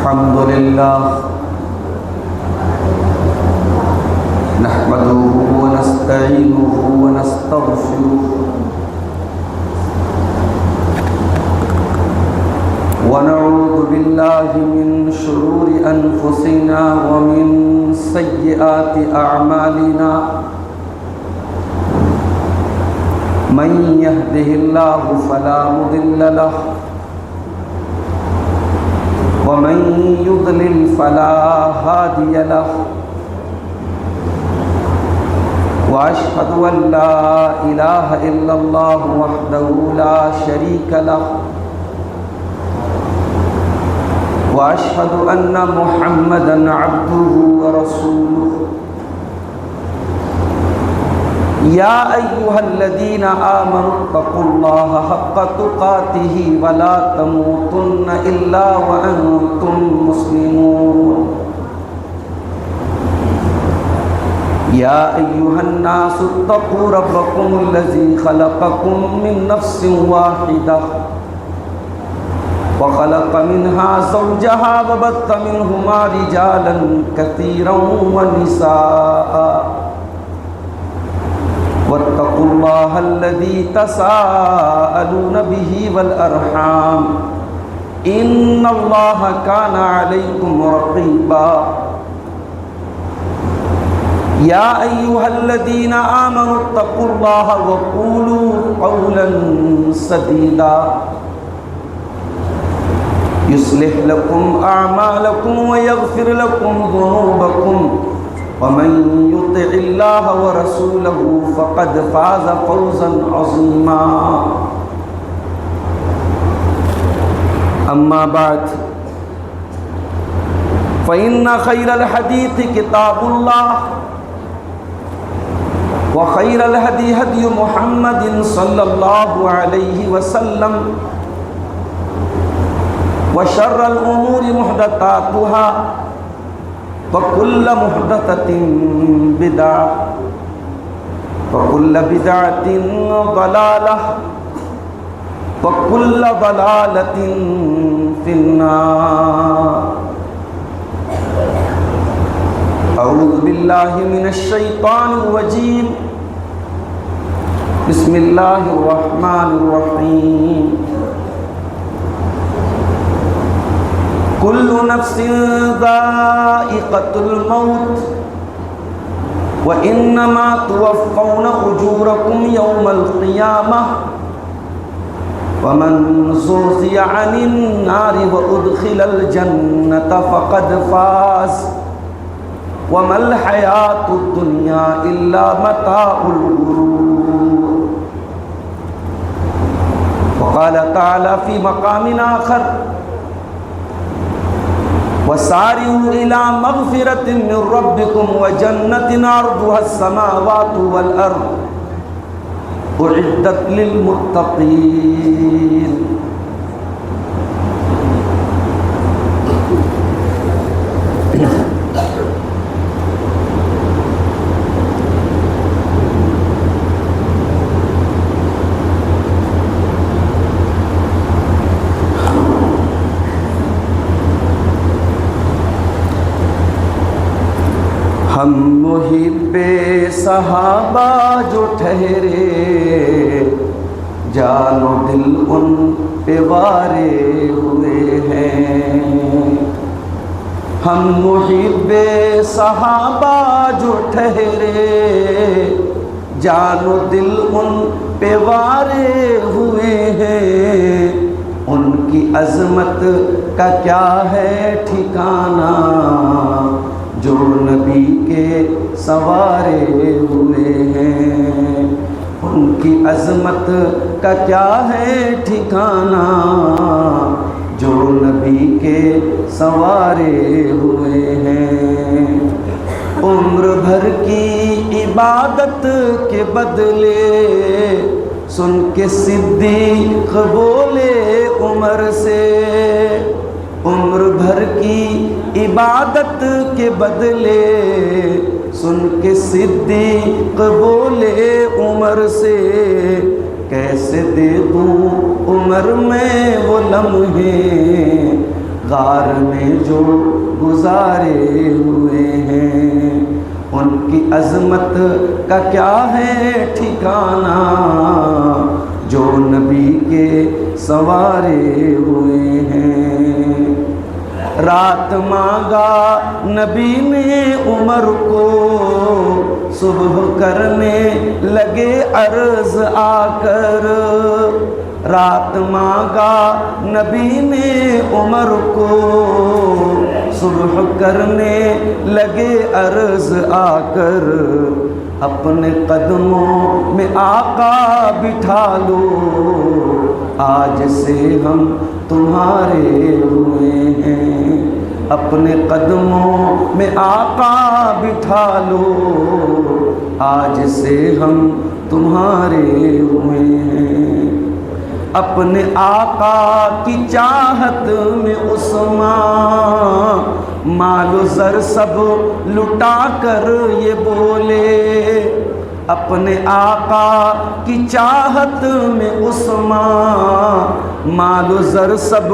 الحمد لله نحمده ونستعينه ونستغفره ونعوذ بالله من شرور أنفسنا ومن سيئات أعمالنا من يهده الله فلا مضل له ومن يضلل فلا هادي له وأشهد أن لا إله إلا الله وحده لا شريك له وأشهد أن محمدًا عبده ورسوله يا أيها الذين آمنوا اتقوا الله حق تقاته ولا تموتن إلا وأنتم مسلمون يا أيها الناس اتقوا ربكم الذي خلقكم من نفس واحدة وخلق منها زوجها وبث منهما رجالا كثيرا ونساء واتقوا الله الذي تساءلون به والأرحام إن الله كان عليكم رقيبا يا أيها الذين آمنوا اتقوا الله وقولوا قولا سديدا يصلح لكم أعمالكم ويغفر لكم ذنوبكم ومن يطع الله ورسوله فقد فاز فوزا عظيما أما بعد فإن خير الحديث كتاب الله وخير الهدي هدي محمد صلى الله عليه وسلم وشر الأمور محدثاتها وكل محدثة بدعة وكل بدعة ضلالة وكل ضلالة في النار أعوذ بالله من الشيطان الرجيم بسم الله الرحمن الرحيم كل نفس ذائقة الموت وإنما توفون أجوركم يوم القيامة ومن زحزح عن النار وأدخل الجنة فقد فاز وما الحياة الدنيا إلا متاع الغرور وقال تعالى في مقام آخر وسارعوا إلى مغفرة من ربكم وجنة عرضها السماوات والأرض أعدت للمتقين ہم محب صحابہ جو ٹھہرے جان و دل ان پہ وارے ہوئے ہیں ہم محب صحابہ جو ٹھہرے جان و دل ان پہ وارے ہوئے ہیں ان کی عظمت کا کیا ہے ٹھکانہ جو نبی کے سوارے ہوئے ہیں ان کی عظمت کا کیا ہے ٹھکانہ جو نبی کے سوارے ہوئے ہیں عمر بھر کی عبادت کے بدلے سن کے صدیق بولے عمر سے عمر بھر کی عبادت کے بدلے سن کے صدیق بولے عمر سے کیسے دے دوں عمر میں وہ لمحے غار میں جو گزارے ہوئے ہیں، ان کی عظمت کا کیا ہے ٹھکانہ، جو نبی کے سوارے ہوئے ہیں۔ رات مانگا نبی نے عمر کو، صبح کرنے لگے عرض آ کر۔ رات مانگا نبی نے عمر کو، صبح کرنے لگے عرض آ کر۔ اپنے قدموں میں آقا بٹھا لو، آج سے ہم تمہارے ہوئے ہیں۔ اپنے قدموں میں آقا بٹھا لو، آج سے ہم تمہارے ہوئے ہیں۔ اپنے آقا کی چاہت میں عثمان مال و زر سب لٹا کر یہ بولے۔ اپنے آقا کی چاہت میں عثمان مال و زر سب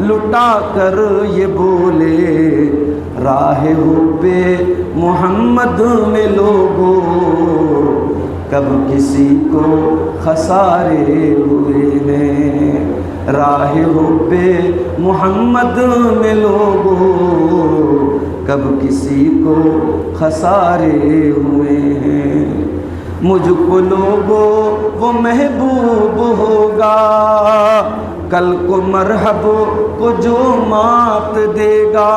لٹا کر یہ بولے۔ راہ حب محمد میں لوگوں کب کسی کو خسارے ہوئے ہیں۔ راہ حب محمد میں لوگوں کب کسی کو خسارے ہوئے ہیں۔ مجھ کو لوگوں وہ محبوب ہوگا، کل کو مرحب کو جو مات دے گا۔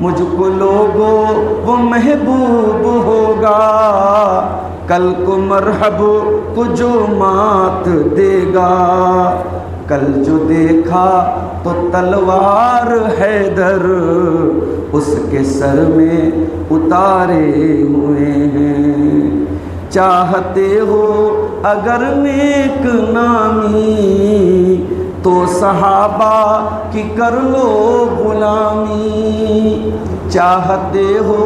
مجھ کو لوگوں وہ محبوب ہوگا، کل کو مرحب کو جو مات دے گا۔ کل جو دیکھا تو تلوار حیدر اس کے سر میں اتارے ہوئے ہیں۔ چاہتے ہو اگر نیک نامی تو صحابہ کی کر لو غلامی۔ چاہتے ہو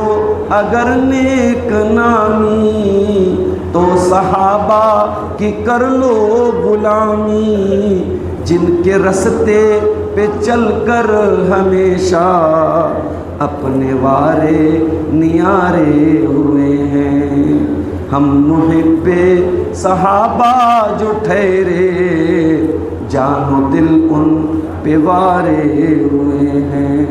اگر نیک نامی تو صحابہ کی کر لو غلامی۔ جن کے رستے پہ چل کر ہمیشہ اپنے وارے نیارے ہوئے ہیں۔ ہم محب صحابہ جو ٹھہرے، جان و دل ان پہ وارے ہوئے ہیں۔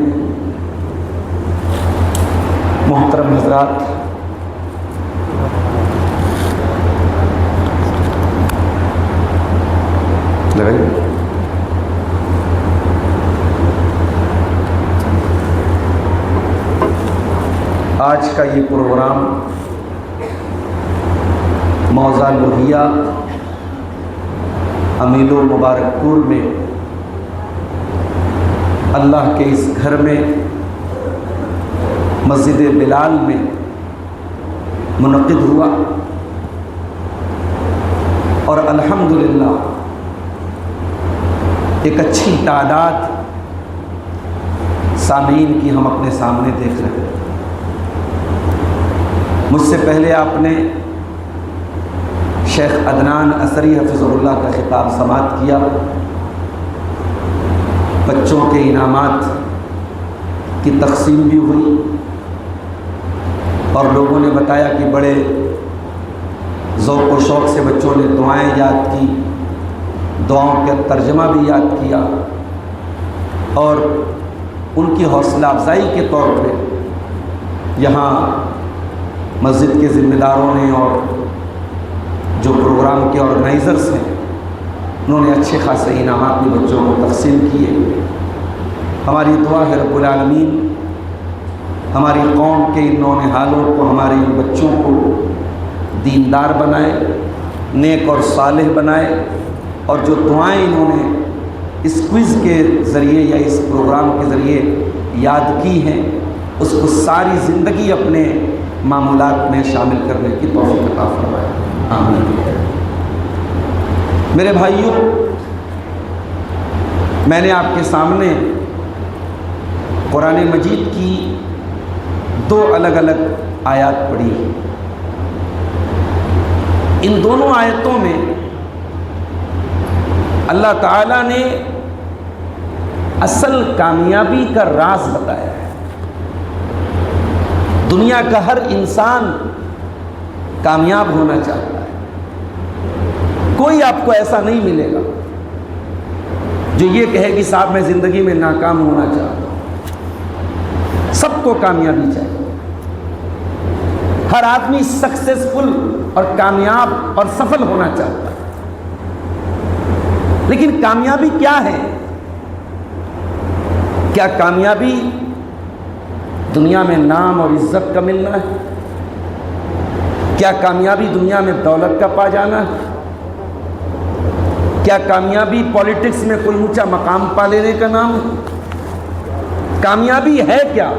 محترم حضرات، آج کا یہ پروگرام موضع لوہیہ امیل و مبارک پور میں اللہ کے اس گھر میں مسجد بلال میں منعقد ہوا، اور الحمدللہ ایک اچھی تعداد سامعین کی ہم اپنے سامنے دیکھ رہے ہیں۔ مجھ سے پہلے آپ نے شیخ عدنان اثری حفظہ اللہ کا خطاب سماعت کیا، بچوں کے انعامات کی تقسیم بھی ہوئی، اور لوگوں نے بتایا کہ بڑے ذوق و شوق سے بچوں نے دعائیں یاد کی، دعاؤں کا ترجمہ بھی یاد کیا، اور ان کی حوصلہ افزائی کے طور پہ یہاں مسجد کے ذمہ داروں نے اور جو پروگرام کے آرگنائزرز ہیں انہوں نے اچھے خاصے انعامات بھی بچوں کو تقسیم کیے۔ ہماری دعا ہے رب العالمین ہماری قوم کے ان نونہالوں کو، ہمارے ان بچوں کو دیندار بنائے، نیک اور صالح بنائے، اور جو دعائیں انہوں نے اس کوئز کے ذریعے یا اس پروگرام کے ذریعے یاد کی ہیں اس کو ساری زندگی اپنے معمولات میں شامل کرنے کی توفیق عطا فرمائے، آمین۔ میرے بھائیوں، میں نے آپ کے سامنے قرآن مجید کی دو الگ الگ آیات پڑھی۔ ان دونوں آیتوں میں اللہ تعالیٰ نے اصل کامیابی کا راز بتایا ہے۔ دنیا کا ہر انسان کامیاب ہونا چاہتا ہے، کوئی آپ کو ایسا نہیں ملے گا جو یہ کہے کہ صاحب میں زندگی میں ناکام ہونا چاہتا ہوں۔ سب کو کامیابی چاہیے، ہر آدمی سکسیسفل اور کامیاب اور سفل ہونا چاہتا ہے، لیکن کامیابی کیا ہے؟ کیا کامیابی دنیا میں نام اور عزت کا ملنا ہے؟ کیا کامیابی دنیا میں دولت کا پا جانا ہے؟ کیا کامیابی پالیٹکس میں کوئی اونچا مقام پا لینے کا نام ہے؟ کامیابی ہے کیا؟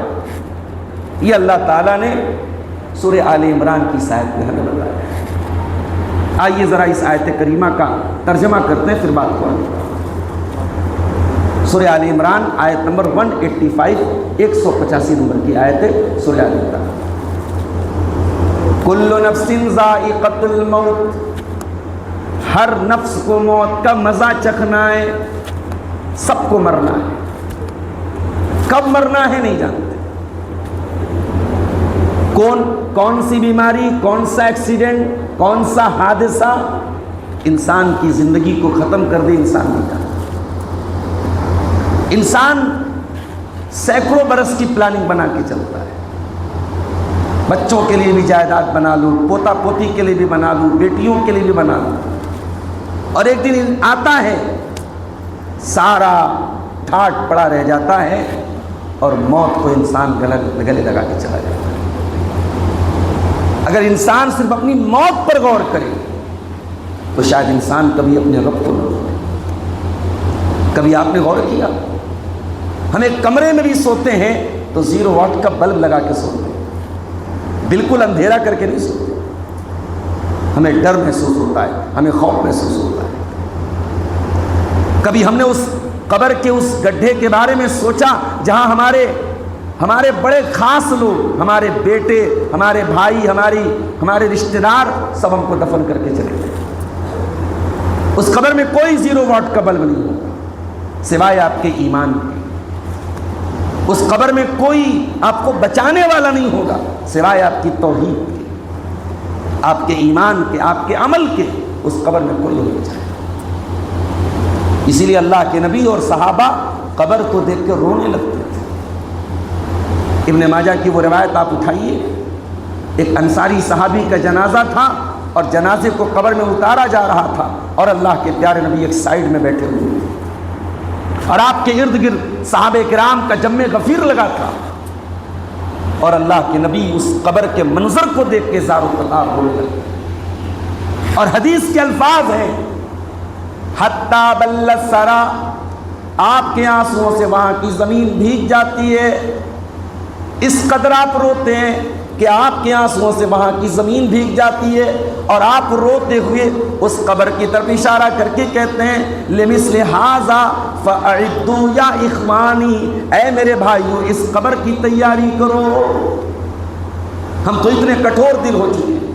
یہ اللہ تعالیٰ نے سورہ آل عمران کی اس آیت میں ہمیں بتایا ہے۔ آئیے ذرا اس آیت کریمہ کا ترجمہ کرتے ہیں، پھر بات کو آگے۔ سورہ آل عمران آیت نمبر 185، 185 نمبر کی آیت ہے سورہ آل عمران۔ کل نفس ذائقۃ الموت، ہر نفس کو موت کا مزہ چکھنا ہے، سب کو مرنا ہے، کب مرنا ہے نہیں جانتے، کون سی بیماری، کون سا ایکسیڈنٹ، کون سا حادثہ انسان کی زندگی کو ختم کر دے انسان نہیں جانتا۔ انسان سینکڑوں برس کی پلاننگ بنا کے چلتا ہے، بچوں کے لیے بھی جائیداد بنا لوں، پوتا پوتی کے لیے بھی بنا لوں، بیٹیوں کے لیے بھی بنا لوں، اور ایک دن آتا ہے سارا ٹھاٹ پڑا رہ جاتا ہے اور موت کو انسان گلے لگا کے چلا جاتا ہے۔ اگر انسان صرف اپنی موت پر غور کرے تو شاید انسان کبھی اپنے رب کو نہ بھولے۔ کبھی آپ نے غور کیا، ہم ایک کمرے میں بھی سوتے ہیں تو 0 واٹ کا بلب لگا کے سوتے ہیں، بالکل اندھیرا کر کے نہیں سوتے، ہمیں ڈر محسوس ہوتا ہے، ہمیں خوف محسوس ہوتا ہے۔ کبھی ہم نے اس قبر کے اس گڈھے کے بارے میں سوچا جہاں ہمارے بڑے خاص لوگ، ہمارے بیٹے، ہمارے بھائی، ہمارے رشتہ دار سب ہم کو دفن کر کے چلے گئے۔ اس قبر میں کوئی 0 واٹ کا بلب نہیں ہوگا سوائے آپ کے ایمان کے، اس قبر میں کوئی آپ کو بچانے والا نہیں ہوگا سوائے آپ کی توحید کے، آپ کے ایمان کے، آپ کے عمل کے، اس قبر میں کوئی نہیں بچائے۔ اسی لیے اللہ کے نبی اور صحابہ قبر کو دیکھ کے رونے لگتے تھے۔ ابن ماجہ کی وہ روایت آپ اٹھائیے، ایک انصاری صحابی کا جنازہ تھا اور جنازے کو قبر میں اتارا جا رہا تھا، اور اللہ کے پیارے نبی ایک سائیڈ میں بیٹھے ہوئے تھے، اور آپ کے ارد گرد صحابہ کرام کا جم غفیر لگا تھا، اور اللہ کے نبی اس قبر کے منظر کو دیکھ کے زار و تطار ہونے لگے۔ اور حدیث کے الفاظ ہیں حتی بل الثری، آپ کے آنسوؤں سے وہاں کی زمین بھیگ جاتی ہے، اس قدر آپ روتے ہیں کہ آپ کے آنسوؤں سے وہاں کی زمین بھیگ جاتی ہے، اور آپ روتے ہوئے اس قبر کی طرف اشارہ کر کے کہتے ہیں لمثل ھذا فاعدوا یا اخوانی، اے میرے بھائیو اس قبر کی تیاری کرو۔ ہم تو اتنے کٹھور دل ہو چکے ہیں،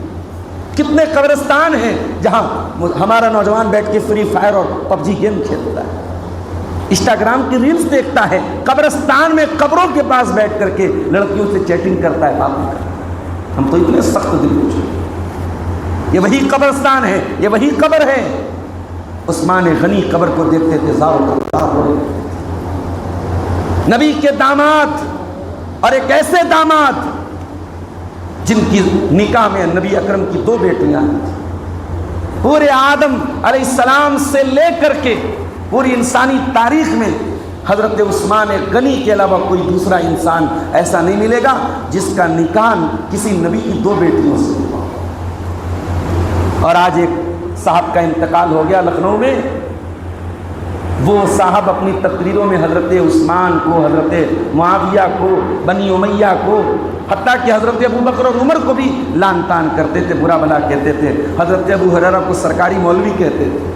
کتنے قبرستان ہیں جہاں ہمارا نوجوان بیٹھ کے فری فائر اور PUBG گیم کھیلتا ہے، انسٹاگرام کی ریلز دیکھتا ہے، قبرستان میں قبروں کے پاس بیٹھ کر کے لڑکیوں سے چیٹنگ کرتا ہے، بات کرتا ہے۔ ہم تو اتنے سخت دل ہو چکے ہیں۔ یہ وہی قبرستان ہے، یہ وہی قبر ہے۔ عثمان غنی قبر کو دیکھتے تھے، زار و تطار ہو رہے تھے۔ نبی کے داماد، اور ایک ایسے داماد جن کی نکاح میں نبی اکرم کی 2 بیٹیاں تھیں، پورے آدم علیہ السلام سے لے کر کے پوری انسانی تاریخ میں حضرت عثمان غنی کے علاوہ کوئی دوسرا انسان ایسا نہیں ملے گا جس کا نکاح کسی نبی کی 2 بیٹیوں سے ہوا۔ اور آج ایک صاحب کا انتقال ہو گیا لکھنؤ میں، وہ صاحب اپنی تقریروں میں حضرت عثمان کو، حضرت معاویہ کو، بنی امیہ کو، حتیٰ کہ حضرت ابو بکر اور عمر کو بھی لعن طعن کرتے تھے، برا بھلا کہتے تھے، حضرت ابو ہریرہ کو سرکاری مولوی کہتے تھے۔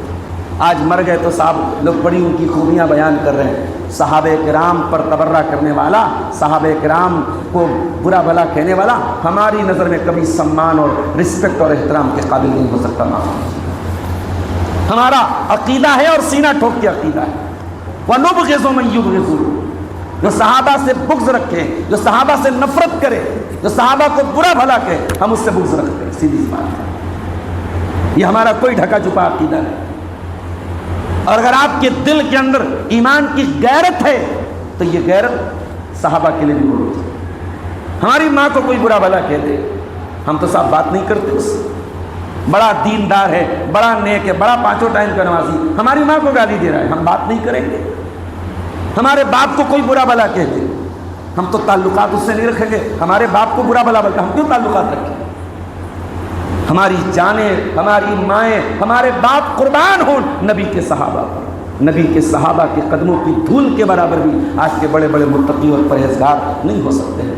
آج مر گئے تو صاحب لوگ بڑی ان کی خوبیاں بیان کر رہے ہیں۔ صحابہ کرام پر تبرہ کرنے والا، صحابہ کرام کو برا بھلا کہنے والا ہماری نظر میں کبھی سمان اور رسپیکٹ اور احترام کے قابل نہیں ہو سکتا۔ ہمارا عقیدہ ہے اور سینہ ٹھوک کے عقیدہ ہے، وَنُبْغِضُ مَن يُبْغِضُ، جو صحابہ سے بغض رکھے، جو صحابہ سے نفرت کرے، جو صحابہ کو برا بھلا کہے، ہم اس سے بغض رکھتے ہیں، سیدھی بات ہے۔ یہ ہمارا کوئی ڈھکا چھپا عقیدہ نہیں۔ اور اگر آپ کے دل کے اندر ایمان کی غیرت ہے تو یہ غیرت صحابہ کے لیے بھی بہت ہے۔ ہماری ماں کو کوئی برا بھلا کہہ دے، ہم تو صاحب بات نہیں کرتے اس سے، بڑا دیندار ہے، بڑا نیک ہے، بڑا پانچوں ٹائم کا نمازی، ہماری ماں کو گالی دے رہا ہے، ہم بات نہیں کریں گے۔ ہمارے باپ کو کوئی برا بھلا کہہ دے، ہم تو تعلقات اس سے نہیں رکھیں گے۔ ہمارے باپ کو برا بھلا بلکہ ہم کیوں تعلقات رکھیں؟ ہماری جانیں، ہماری مائیں، ہمارے باپ قربان ہوں نبی کے صحابہ پر۔ نبی کے صحابہ کے قدموں کی دھول کے برابر بھی آج کے بڑے بڑے متقی اور پرہیزگار نہیں ہو سکتے ہیں۔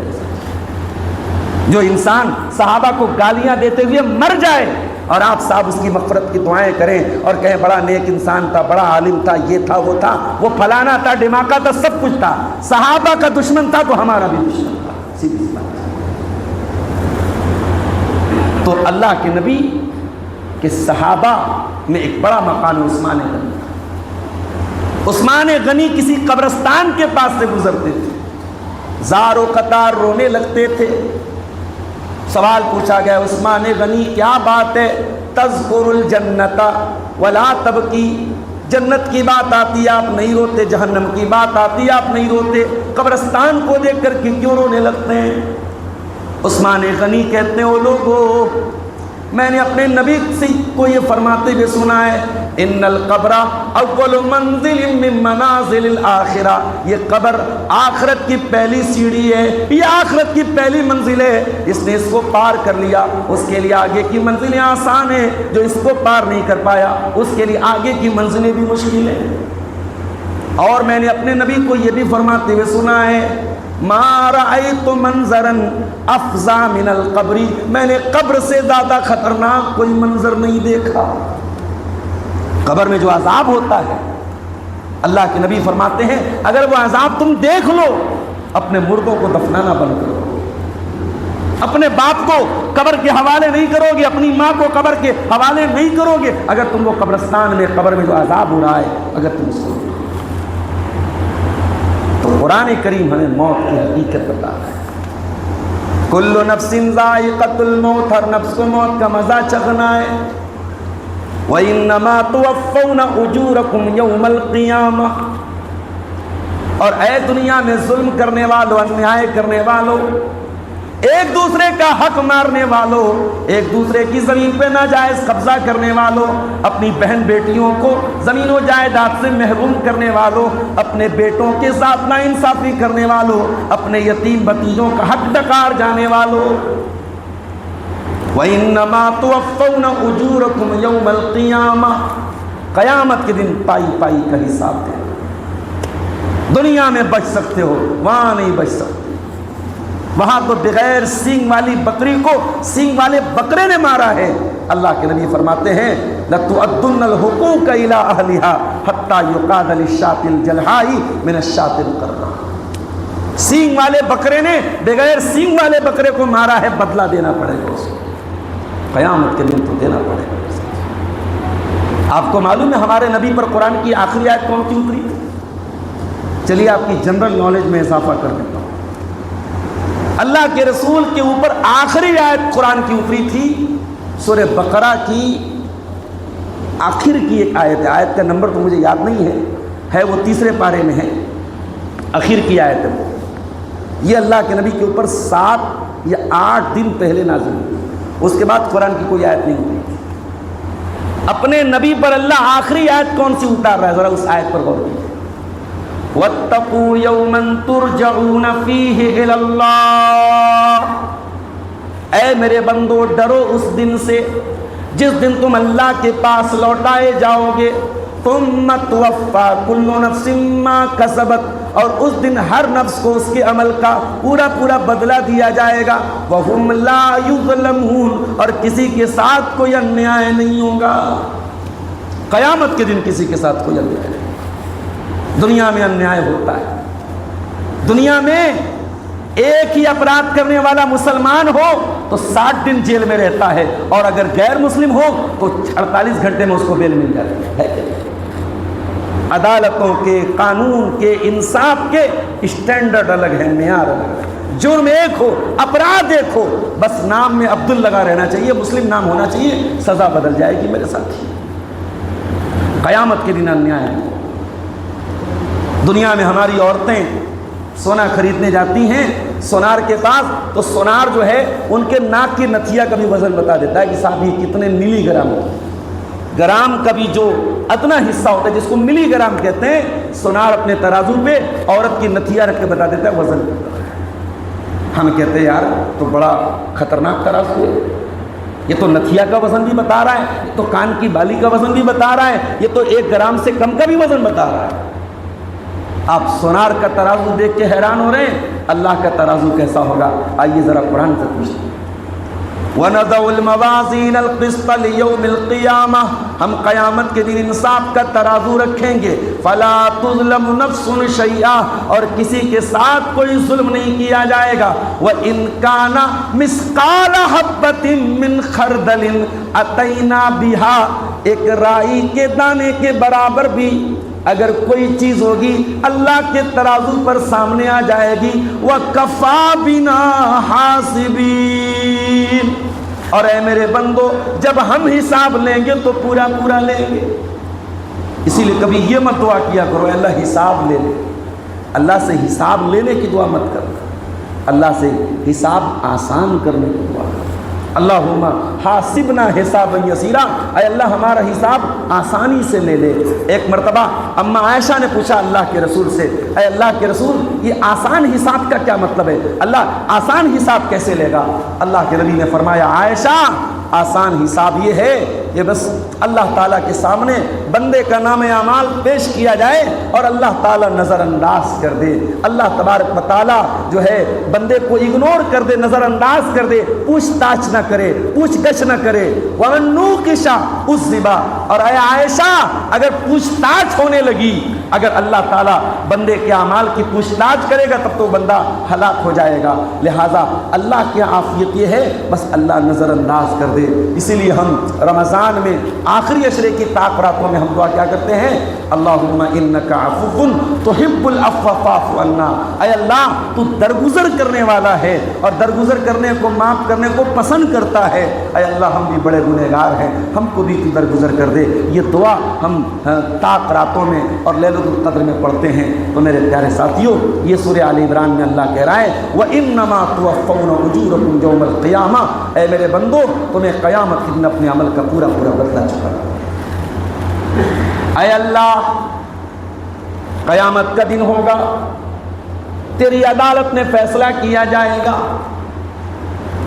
جو انسان صحابہ کو گالیاں دیتے ہوئے مر جائے اور آپ صاحب اس کی مغفرت کی دعائیں کریں اور کہیں بڑا نیک انسان تھا، بڑا عالم تھا، یہ تھا، وہ تھا، وہ فلانا تھا، ڈھماکہ تھا، سب کچھ تھا، صحابہ کا دشمن تھا تو ہمارا بھی دشمن تھا، سیدھی بات۔ تو اللہ کے نبی کے صحابہ میں ایک بڑا مقام ہے عثمان غنی۔ عثمان غنی کسی قبرستان کے پاس سے گزرتے تھے، زار و قطار رونے لگتے تھے۔ سوال پوچھا گیا عثمان غنی کیا بات ہے؟ تذکر الجنت ولا تبکی، جنت کی بات آتی آپ نہیں روتے، جہنم کی بات آتی آپ نہیں روتے، قبرستان کو دیکھ کر کے کیوں رونے لگتے ہیں؟ عثمان غنی کہتے ہیں او لوگو، میں نے اپنے نبی سے کو یہ فرماتے ہوئے سنا ہے، ان القبر اول منزل من منازل الاخرہ، یہ قبر آخرت کی پہلی سیڑھی ہے، یہ آخرت کی پہلی منزل ہے، جس نے اس کو پار کر لیا اس کے لیے آگے کی منزلیں آسان ہیں، جو اس کو پار نہیں کر پایا اس کے لیے آگے کی منزلیں بھی مشکل ہیں۔ اور میں نے اپنے نبی کو یہ بھی فرماتے ہوئے سنا ہے، ما رأیت منظرا افظع من القبر، میں نے قبر سے زیادہ خطرناک کوئی منظر نہیں دیکھا۔ قبر میں جو عذاب ہوتا ہے، اللہ کے نبی فرماتے ہیں اگر وہ عذاب تم دیکھ لو، اپنے مردوں کو دفنانا بند کرو، اپنے باپ کو قبر کے حوالے نہیں کرو گے، اپنی ماں کو قبر کے حوالے نہیں کرو گے، اگر تم وہ قبرستان میں قبر میں جو عذاب ہو رہا ہے اگر تم اس کو، تو قرآن کریم ہمیں موت کی حقیقت بتا رہا ہے۔ کل نفس ذائقۃ الموت، ہر نفس کو موت کا مزہ چکھنا ہے۔ وَإِنَّمَا تُوَفَّوْنَ أُجُورَكُمْ يَوْمَ الْقِيَامَةِ، اور اے دنیا میں ظلم کرنے والوں، انیائے کرنے والوں، ایک دوسرے کا حق مارنے والوں، ایک دوسرے کی زمین پہ ناجائز قبضہ کرنے والوں، اپنی بہن بیٹیوں کو زمین و جائیداد سے محروم کرنے والوں، اپنے بیٹوں کے ساتھ ناانصافی کرنے والوں، اپنے یتیم بھتیجوں کا حق ڈکار جانے والوں، وَإِنَّمَا تُوَفَّوْنَ أُجُورَكُمْ يَوْمَ الْقِيَامَةِ، قیامت کے دن پائی پائی کا حساب دے۔ دنیا میں بچ سکتے ہو، وہاں نہیں بچ سکتے، وہاں تو بغیر سینگ والی بکری کو سینگ والے بکرے نے مارا ہے۔ اللہ کے نبی فرماتے ہیں لَتُؤَدُّنَّ الْحُقُوقَ إِلَىٰ أَهْلِهَا حَتَّىٰ يُقَادَ لِلشَّاةِ الْجَلْحَاءِ مِنَ الشَّاةِ الْقَرَّةِ، سینگ والے بکرے نے بغیر سینگ والے بکرے کو مارا ہے، بدلہ دینا پڑے گا اس کو، قیامت کے دن تو دینا پڑے گا۔ آپ کو معلوم ہے ہمارے نبی پر قرآن کی آخری آیت کون سی اتری؟ چلیے آپ کی جنرل نالج میں اضافہ کر دیتا ہوں۔ اللہ کے رسول کے اوپر آخری آیت قرآن کی اتری تھی سورہ بقرہ کی آخر کی ایک آیت ہے، آیت کا نمبر تو مجھے یاد نہیں ہے وہ تیسرے پارے میں ہے، آخر کی آیت ہے۔ یہ اللہ کے نبی کے اوپر 7 یا 8 دن پہلے نازل ہوئی، اس کے بعد قرآن کی کوئی آیت نہیں ہوئی۔ اپنے نبی پر اللہ آخری آیت کون سی اتار رہا ہے، ذرا اس آیت پر غور کیجیے۔ وَاتَّقُوا يَوْمًا تُرْجَعُونَ فِيهِ إِلَى اللَّهِ، اے میرے بندو ڈرو اس دن سے جس دن تم اللہ کے پاس لوٹائے جاؤ گے، ثُمَّ تُوَفَّى كُلُّ نَفْسٍ مَّا كَسَبَتْ، اور اس دن ہر نفس کو اس کے عمل کا پورا پورا بدلہ دیا جائے گا، وَهُمْ لَا يُظْلَمُونَ، اور کسی کے ساتھ کوئی انیائے نہیں ہوگا۔ قیامت کے دن کسی کے ساتھ کوئی انیائے نہیں، دنیا میں انیائے ہوتا ہے، دنیا میں ایک ہی اپرادھ کرنے والا مسلمان ہو تو 60 دن جیل میں رہتا ہے، اور اگر غیر مسلم ہو تو 48 گھنٹے میں اس کو بیل مل جاتی ہے۔ عدالتوں کے، قانون کے، انصاف کے اسٹینڈرڈ الگ ہے، معیار الگ ہے۔ جرم ایک ہو، اپرادھ ایک ہو، بس نام میں عبد لگا رہنا چاہیے، مسلم نام ہونا چاہیے، سزا بدل جائے گی میرے ساتھی۔ قیامت کے دن انیائے ہے۔ دنیا میں ہماری عورتیں سونا خریدنے جاتی ہیں سونار کے پاس، تو سونار جو ہے ان کے ناک کی نتھیا کا بھی وزن بتا دیتا ہے کہ صاحب یہ کتنے ملی گرام ہے۔ گرام کا بھی جو ادنا حصہ ہوتا ہے جس کو ملی گرام کہتے ہیں، سونار اپنے ترازو پہ عورت کی نتھیا رکھ کے بتا دیتا ہے وزن۔ ہم کہتے ہیں یار تو بڑا خطرناک ترازو ہے، یہ تو نتھیا کا وزن بھی بتا رہا ہے، یہ تو کان کی بالی کا وزن بھی بتا رہا ہے، یہ تو 1 گرام سے کم کا بھی وزن بتا رہا ہے۔ آپ سونار کا ترازو دیکھ کے حیران ہو رہے ہیں، اللہ کا ترازو کیسا ہوگا؟ آئیے ذرا قرآن سے پوچھیں۔ وَنَضَعُ الْمَوَازِينَ الْقِسْطَ لِيَوْمِ الْقِيَامَةِ، ہم قیامت کے دن انصاف کا ترازو رکھیں گے، فَلَا تُظْلَمُ نَفْسٌ شَيْئًا، اور کسی کے ساتھ کوئی ظلم نہیں کیا جائے گا۔ وَإِنْ كَانَ مِثْقَالَ حَبَّةٍ مِّنْ خَرْدَلٍ أَتَيْنَا بِهَا، ایک رائی کے دانے کے برابر بھی اگر کوئی چیز ہوگی اللہ کے ترازو پر سامنے آ جائے گی، وَكَفَى بِنَا حَاسِبِينَ، اور اے میرے بندو جب ہم حساب لیں گے تو پورا پورا لیں گے۔ اسی لیے کبھی یہ مت دعا کیا کرو اللہ حساب لے لے، اللہ سے حساب لینے کی دعا مت کرنا، اللہ سے حساب آسان کرنے کی دعا کرنا۔ اللہم حاسبنا حسابا یسیرا، اے اللہ ہمارا حساب آسانی سے لے لے۔ ایک مرتبہ اما عائشہ نے پوچھا اللہ کے رسول سے، اے اللہ کے رسول یہ آسان حساب کا کیا مطلب ہے؟ اللہ آسان حساب کیسے لے گا؟ اللہ کے نبی نے فرمایا عائشہ آسان حساب یہ ہے کہ بس اللہ تعالیٰ کے سامنے بندے کا نام اعمال پیش کیا جائے اور اللہ تعالیٰ نظر انداز کر دے، اللہ تبارک و تعالیٰ جو ہے بندے کو اگنور کر دے، نظر انداز کر دے، پوچھ تاچھ نہ کرے، پوچھ گچھ نہ کرے۔ وَمَن نُوقِشَ عُذِّبَ، اور اے عائشہ اگر پوچھ تاچھ ہونے لگی، اگر اللہ تعالیٰ بندے کے اعمال کی پوچھ تاچھ کرے گا تب تو بندہ ہلاک ہو جائے گا۔ لہٰذا اللہ کی عافیت یہ ہے بس اللہ نظر انداز کر دے۔ اسی لیے ہم رمضان میں آخری عشرے کی طاق راتوں میں ہم دعا کیا کرتے ہیں؟ اللہم انک عفو تحب العفو فاعف عنا، اے اللہ تو درگزر کرنے والا ہے اور درگزر کرنے کو معاف کرنے کو پسند کرتا ہے۔ اے اللہ ہم بھی بڑے گنہگار ہیں، ہم کو بھی تو درگزر کر دے۔ یہ دعا ہم طاق راتوں میں اور لیلۃ القدر میں پڑھتے ہیں۔ تو میرے پیارے ساتھیوں یہ سورہ آل عمران میں اللہ کہہ رہا ہے وَإِنَّمَا تُوَفَّوْنَ أُجُورَكُمْ يَوْمَ الْقِيَامَةِ، اے میرے بندو تمہیں قیامت کے دن اپنے عمل کا پورا پورا بدلہ چکانا ہے۔ اے اللہ قیامت کا دن ہوگا، تیری عدالت میں فیصلہ کیا جائے گا،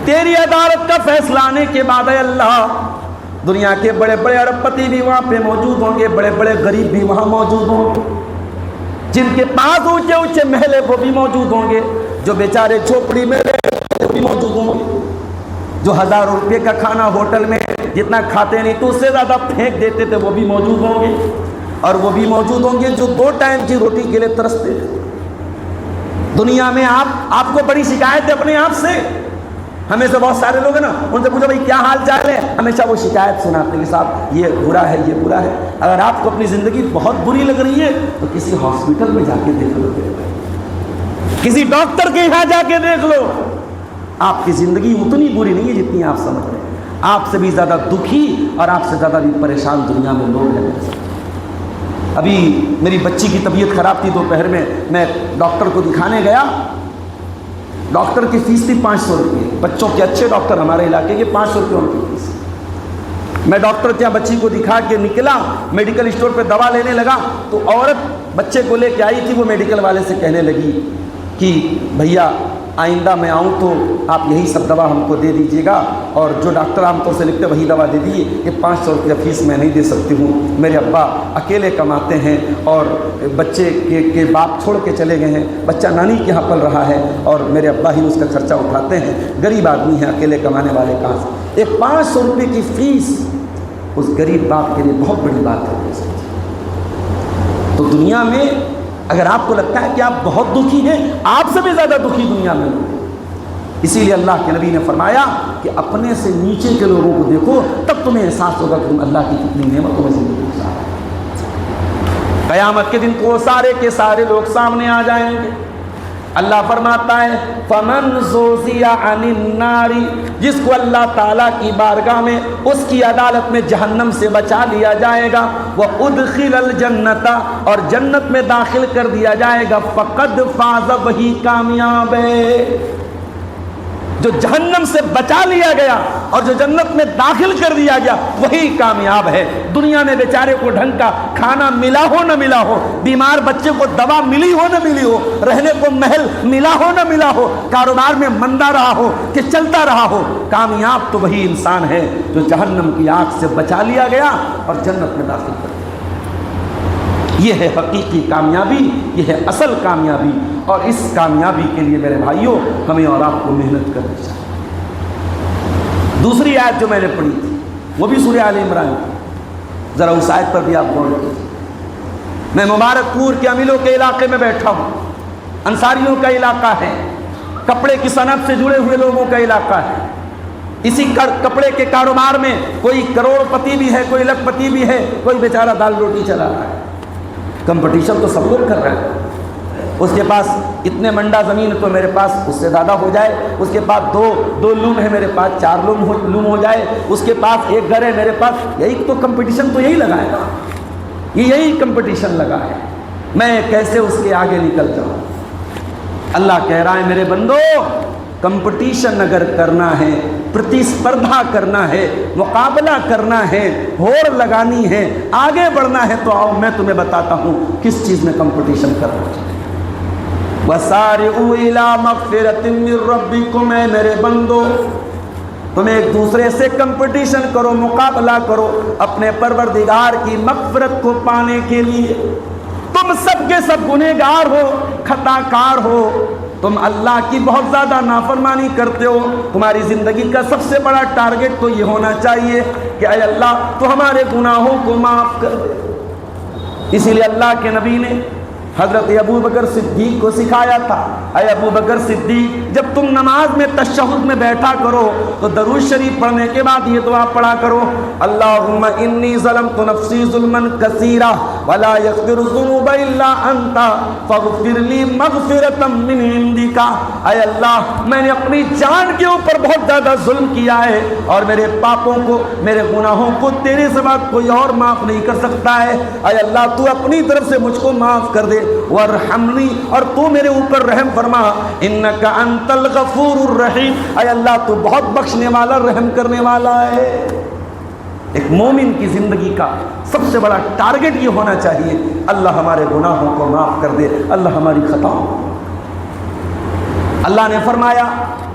تیری عدالت کا فیصلہ آنے کے بعد اے اللہ دنیا کے بڑے بڑے ارب پتی بھی وہاں پہ موجود ہوں گے، بڑے بڑے غریب بھی وہاں موجود ہوں گے، جن کے پاس اونچے اونچے محل ہے وہ بھی موجود ہوں گے، جو بیچارے جھوپڑی میں رہتے وہ بھی موجود ہوں گے، جو 1000 روپے کا کھانا ہوٹل میں جتنا کھاتے نہیں تو اس سے زیادہ پھینک دیتے تھے وہ بھی موجود ہوں گے، اور وہ بھی موجود ہوں گے جو 2 ٹائم کی روٹی کے لیے ترستے تھے۔ دنیا میں آپ کو بڑی شکایت ہے اپنے آپ سے، ہمیں سے بہت سارے لوگ ہیں نا ان سے پوچھو بھائی کیا حال چال ہے، ہمیشہ وہ شکایت سناتے ہیں کہ صاحب یہ برا ہے یہ برا ہے۔ اگر آپ کو اپنی زندگی بہت بری لگ رہی ہے تو کسی ہاسپٹل میں جا کے دیکھ لو، کسی ڈاکٹر کے یہاں جا کے دیکھ لو، آپ کی زندگی اتنی بری نہیں ہے جتنی آپ سمجھ رہے ہیں۔ آپ سے بھی زیادہ دکھی اور آپ سے زیادہ بھی پریشان دنیا میں لوگ ہیں۔ ابھی میری بچی کی طبیعت خراب تھی، دوپہر میں ڈاکٹر کو دکھانے گیا، ڈاکٹر کی فیس تھی 500 روپئے، بچوں کے اچھے ڈاکٹر ہمارے علاقے کے 500 روپئے ان کی فیس۔ میں ڈاکٹر کے یہاں بچی کو دکھا کے نکلا، میڈیکل اسٹور پہ دوا لینے لگا تو عورت بچے کو لے کے آئی تھی، وہ میڈیکل والے سے کہنے لگی کہ بھیا آئندہ میں آؤں تو آپ یہی سب دوا ہم کو دے دیجیے گا، اور جو ڈاکٹر عام طور سے لکھتے وہی دوا دے دیجیے، یہ 500 روپیہ فیس میں نہیں دے سکتی ہوں، میرے ابا اکیلے کماتے ہیں اور بچے کے باپ چھوڑ کے چلے گئے ہیں، بچہ نانی کے یہاں پل رہا ہے اور میرے ابا ہی اس کا خرچہ اٹھاتے ہیں، غریب آدمی ہیں، اکیلے کمانے والے کہاں سے۔ ایک 500 روپے کی فیس اس غریب باپ کے لیے بہت بڑی بات ہے۔ تو دنیا میں اگر آپ کو لگتا ہے کہ آپ بہت دکھی ہیں، آپ سے بھی زیادہ دکھی دنیا میں لوگ۔ اسی لیے اللہ کے نبی نے فرمایا کہ اپنے سے نیچے کے لوگوں کو دیکھو تب تمہیں احساس ہوگا کہ تم اللہ کی کتنی نعمتوں میں زندگی گزار رہے ہو۔ قیامت کے دن کو وہ سارے کے سارے لوگ سامنے آ جائیں گے۔ اللہ فرماتا ہے فمن زوزی عن النار، جس کو اللہ تعالیٰ کی بارگاہ میں اس کی عدالت میں جہنم سے بچا لیا جائے گا، وادخل الجنت، اور جنت میں داخل کر دیا جائے گا، فقد فاز، وہی کامیاب ہے۔ جو جہنم سے بچا لیا گیا اور جو جنت میں داخل کر دیا گیا وہی کامیاب ہے۔ دنیا میں بیچارے کو ڈھنگ کا کھانا ملا ہو نہ ملا ہو، بیمار بچے کو دوا ملی ہو نہ ملی ہو، رہنے کو محل ملا ہو نہ ملا ہو، کاروبار میں مندہ رہا ہو کہ چلتا رہا ہو، کامیاب تو وہی انسان ہے جو جہنم کی آگ سے بچا لیا گیا اور جنت میں داخل کر دیا۔ یہ ہے حقیقی کامیابی، یہ ہے اصل کامیابی، اور اس کامیابی کے لیے میرے بھائیوں ہمیں اور آپ کو محنت کرنی چاہیے۔ دوسری آیت جو میں نے پڑھی تھی وہ بھی سورہ آل عمران کی، ذرا اس آیت پر بھی آپ غور کیجیے۔ میں مبارک پور کے امیلوں کے علاقے میں بیٹھا ہوں، انصاریوں کا علاقہ ہے، کپڑے کی صنعت سے جڑے ہوئے لوگوں کا علاقہ ہے۔ اسی کپڑے کے کاروبار میں کوئی کروڑ پتی بھی ہے، کوئی لاکھ پتی بھی ہے، کوئی بیچارہ دال روٹی چلا رہا ہے۔ کمپٹیشن تو سب لوگ کر رہے ہیں۔ اس کے پاس اتنے منڈا زمین تو میرے پاس اس سے زیادہ ہو جائے، اس کے پاس دو لوم ہے، میرے پاس 4 لوم ہو جائے، اس کے پاس 1 گھر ہے، میرے پاس، یہی تو کمپٹیشن تو یہی لگا ہے، یہی کمپٹیشن لگا ہے۔ میں کیسے اس کے آگے نکل جاؤں؟ اللہ کہہ رہا ہے میرے بندو، کمپٹیشن اگر کرنا ہے، پرتیسپردھا کرنا ہے، مقابلہ کرنا ہے، ہوڑ لگانی ہے، آگے بڑھنا ہے، تو آؤ میں تمہیں بتاتا ہوں کس چیز میں کمپٹیشن کرنا چاہیے۔ وَسَارِعُوا إِلَىٰ مَغْفِرَةٍ مِّن رَّبِّكُمْ، اے میرے بندو تم ایک دوسرے سے کمپٹیشن کرو، مقابلہ کرو اپنے پروردگار کی مغفرت کو پانے کے لیے۔ تم سب کے سب گنہگار ہو، خطا کار ہو، تم اللہ کی بہت زیادہ نافرمانی کرتے ہو، تمہاری زندگی کا سب سے بڑا ٹارگٹ تو یہ ہونا چاہیے کہ اے اللہ تو ہمارے گناہوں کو معاف کر دے۔ اسی لیے اللہ کے نبی نے حضرت ابو بکر صدیق کو سکھایا تھا، اے ابو بکر صدیق جب تم نماز میں تشہد میں بیٹھا کرو تو درود شریف پڑھنے کے بعد یہ دعا پڑھا کرو، اللہم انی ظلمت نفسی ظلما کثیرا ولا یغفر الذنوب الا انت فاغفر لی مغفرۃ من عندک، اے اللہ میں نے اپنی جان کے اوپر بہت زیادہ ظلم کیا ہے اور میرے پاپوں کو، میرے گناہوں کو تیرے سوا کوئی اور معاف نہیں کر سکتا ہے، اے اللہ تو اپنی طرف سے مجھ کو معاف کر دے، وارحمنی اور تو میرے اوپر رحم فرما، انک انت الغفور الرحیم، اے اللہ تو بہت بخشنے والا، رحم کرنے والا ہے۔ ایک مومن کی زندگی کا سب سے بڑا ٹارگٹ یہ ہونا چاہیے اللہ ہمارے گناہوں کو معاف کر دے، اللہ ہماری خطاؤں کو۔ اللہ نے فرمایا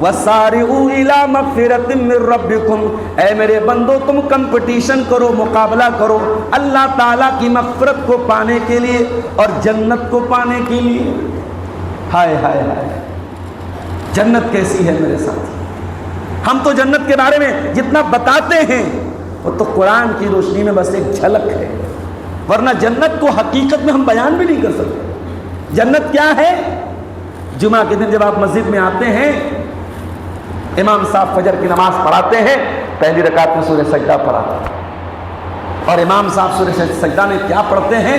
وَسَارِعُوا إِلَىٰ مَغْفِرَةٍ مِّن رَّبِّكُمْ، اے میرے بندو تم کمپٹیشن کرو، مقابلہ کرو اللہ تعالیٰ کی مغفرت کو پانے کے لیے اور جنت کو پانے کے لیے۔ ہائے ہائے ہائے، جنت کیسی ہے میرے ساتھ؟ ہم تو جنت کے بارے میں جتنا بتاتے ہیں وہ تو قرآن کی روشنی میں بس ایک جھلک ہے، ورنہ جنت کو حقیقت میں ہم بیان بھی نہیں کر سکتے۔ جنت کیا ہے؟ جمعہ کے دن جب آپ مسجد میں آتے ہیں، امام صاحب فجر کی نماز پڑھاتے ہیں، پہلی رکعت میں سورہ سجدہ پڑھا، اور امام صاحب سورہ سجدہ میں کیا پڑھتے ہیں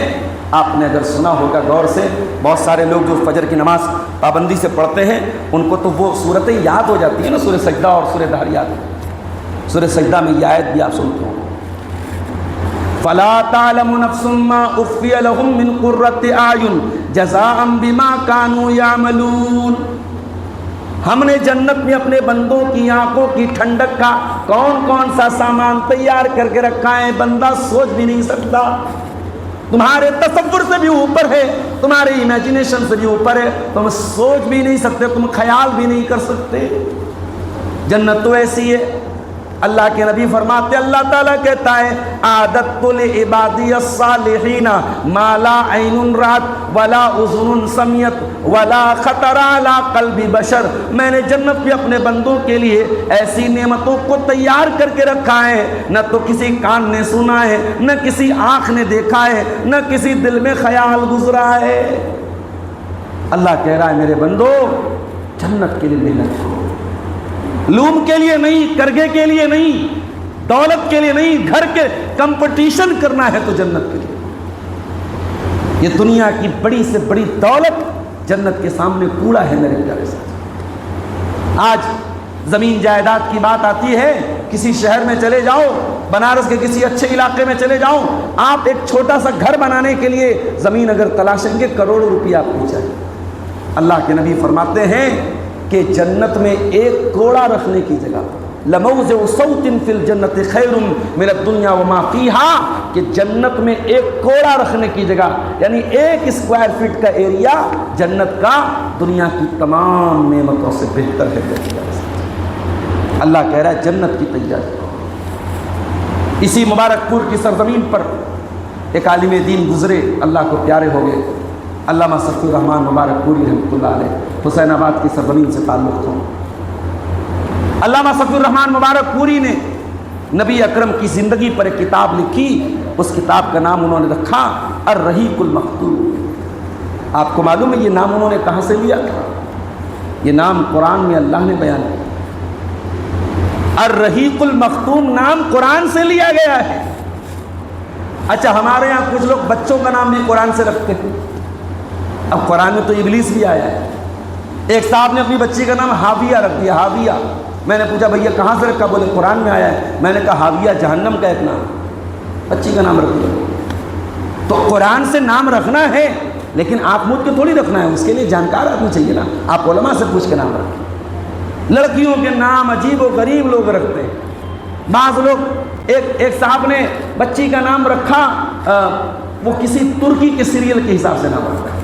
آپ نے اگر سنا ہوگا غور سے، بہت سارے لوگ جو فجر کی نماز پابندی سے پڑھتے ہیں ان کو تو وہ صورتیں یاد ہو جاتی ہیں نا، سورہ سجدہ اور سورہ دھاریات۔ سورہ سجدہ میں یہ آیت بھی آپ سنتے ہو، فَلَا تَعْلَمُ نَفْسٌ مَّا أُخْفِيَ لَهُم مِّن قُرَّةِ أَعْيُنٍ جَزَاءً بِمَا كَانُوا يَعْمَلُونَ۔ ہم نے جنت میں اپنے بندوں کی آنکھوں کی ٹھنڈک کا کون کون سا سامان تیار کر کے رکھا ہے بندہ سوچ بھی نہیں سکتا، تمہارے تصور سے بھی اوپر ہے، تمہارے امیجنیشن سے بھی اوپر ہے، تم سوچ بھی نہیں سکتے، تم خیال بھی نہیں کر سکتے۔ جنت تو ایسی ہے، اللہ کے نبی فرماتے، اللہ تعالیٰ کہتا ہے اعددت لعبادی الصالحین ما لا عین رأت ولا اذن سمعت ولا خطر علی قلب بشر، میں نے جنت میں اپنے بندوں کے لیے ایسی نعمتوں کو تیار کر کے رکھا ہے، نہ تو کسی کان نے سنا ہے، نہ کسی آنکھ نے دیکھا ہے، نہ کسی دل میں خیال گزرا ہے۔ اللہ کہہ رہا ہے میرے بندو جنت کے لیے محنت کرو، لوم کے لیے نہیں، کرگے کے لیے نہیں، دولت کے لیے نہیں، گھر کے کمپٹیشن کرنا ہے تو جنت کے لیے۔ یہ دنیا کی بڑی سے بڑی دولت جنت کے سامنے کوڑا ہے میرے پیارے ساتھ۔ آج زمین جائیداد کی بات آتی ہے، کسی شہر میں چلے جاؤ، بنارس کے کسی اچھے علاقے میں چلے جاؤ، آپ ایک چھوٹا سا گھر بنانے کے لیے زمین اگر تلاشیں گے کروڑوں روپیہ آپ کو چاہیے۔ اللہ کے نبی فرماتے ہیں کہ جنت میں ایک کوڑا رکھنے کی جگہ، لموضع صوت فی الجنت خیر من الدنیا وما فیہا، کہ جنت میں ایک کوڑا رکھنے کی جگہ، یعنی 1 اسکوائر فٹ کا ایریا جنت کا دنیا کی تمام نعمتوں سے بہتر ہے۔ اللہ کہہ رہا ہے جنت کی تیاری۔ اسی مبارک پور کی سرزمین پر ایک عالم دین گزرے، اللہ کو پیارے ہو گئے، علامہ صفی الرحمن مبارک پوری رحمۃ اللہ علیہ، حسین آباد کی سرزمین سے تعلق تھا۔ علامہ صفی الرحمن مبارک پوری نے نبی اکرم کی زندگی پر ایک کتاب لکھی، اس کتاب کا نام انہوں نے رکھا الرحیق المختوم۔ آپ کو معلوم ہے یہ نام انہوں نے کہاں سے لیا تھا؟ یہ نام قرآن میں اللہ نے بیان کیا۔ الرحیق المختوم نام قرآن سے لیا گیا ہے۔ اچھا ہمارے یہاں کچھ لوگ بچوں کا نام بھی قرآن سے رکھتے ہیں۔ اب قرآن میں تو ابلیس بھی آیا ہے۔ ایک صاحب نے اپنی بچی کا نام حاویہ رکھ دیا، حاویہ۔ میں نے پوچھا بھیا کہاں سے رکھا؟ بولے قرآن میں آیا ہے۔ میں نے کہا حاویہ جہنم کا ایک نام، بچی کا نام رکھ دیا۔ تو قرآن سے نام رکھنا ہے، لیکن آپ مجھ کے تھوڑی رکھنا ہے، اس کے لیے جانکار آدمی چاہیے نا۔ آپ علماء سے پوچھ کے نام رکھیں۔ لڑکیوں کے نام عجیب و غریب لوگ رکھتے ہیں۔ بعض لوگ ایک صاحب نے بچی کا نام رکھا، وہ کسی ترکی کے سیریل کے حساب سے نام رکھا ہے۔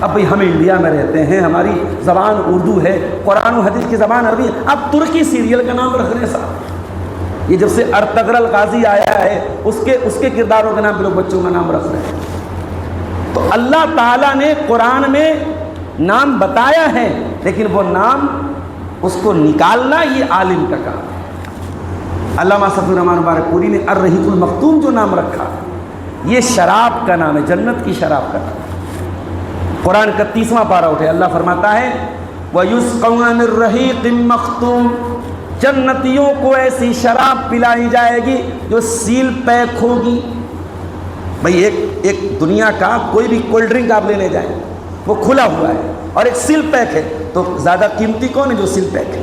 اب بھئی ہم انڈیا میں رہتے ہیں، ہماری زبان اردو ہے، قرآن و حدیث کی زبان عربی ہے، اب ترکی سیریل کا نام رکھ رہے ہیں صاحب۔ یہ جب سے ارطغرل غازی آیا ہے اس کے کرداروں کے نام پہ لوگ بچوں کا نام رکھ رہے ہیں۔ تو اللہ تعالیٰ نے قرآن میں نام بتایا ہے، لیکن وہ نام اس کو نکالنا یہ عالم کا کام ہے۔ علامہ صفی الرحمن مبارک پوری نے الرحیق المختوم جو نام رکھا، یہ شراب کا نام ہے، جنت کی شراب کا نام۔ قرآن کا 30واں پارہ اٹھے، اللہ فرماتا ہے وَيُسْقَوْنَ مِن رَّحِيقٍ مَّخْتُومٍ، جنتیوں کو ایسی شراب پلائی جائے گی جو سیل پیک ہوگی۔ بھئی ایک دنیا کا کوئی بھی کولڈ ڈرنک آپ لینے جائیں، وہ کھلا ہوا ہے اور ایک سیل پیک ہے، تو زیادہ قیمتی کون ہے؟ جو سیل پیک ہے۔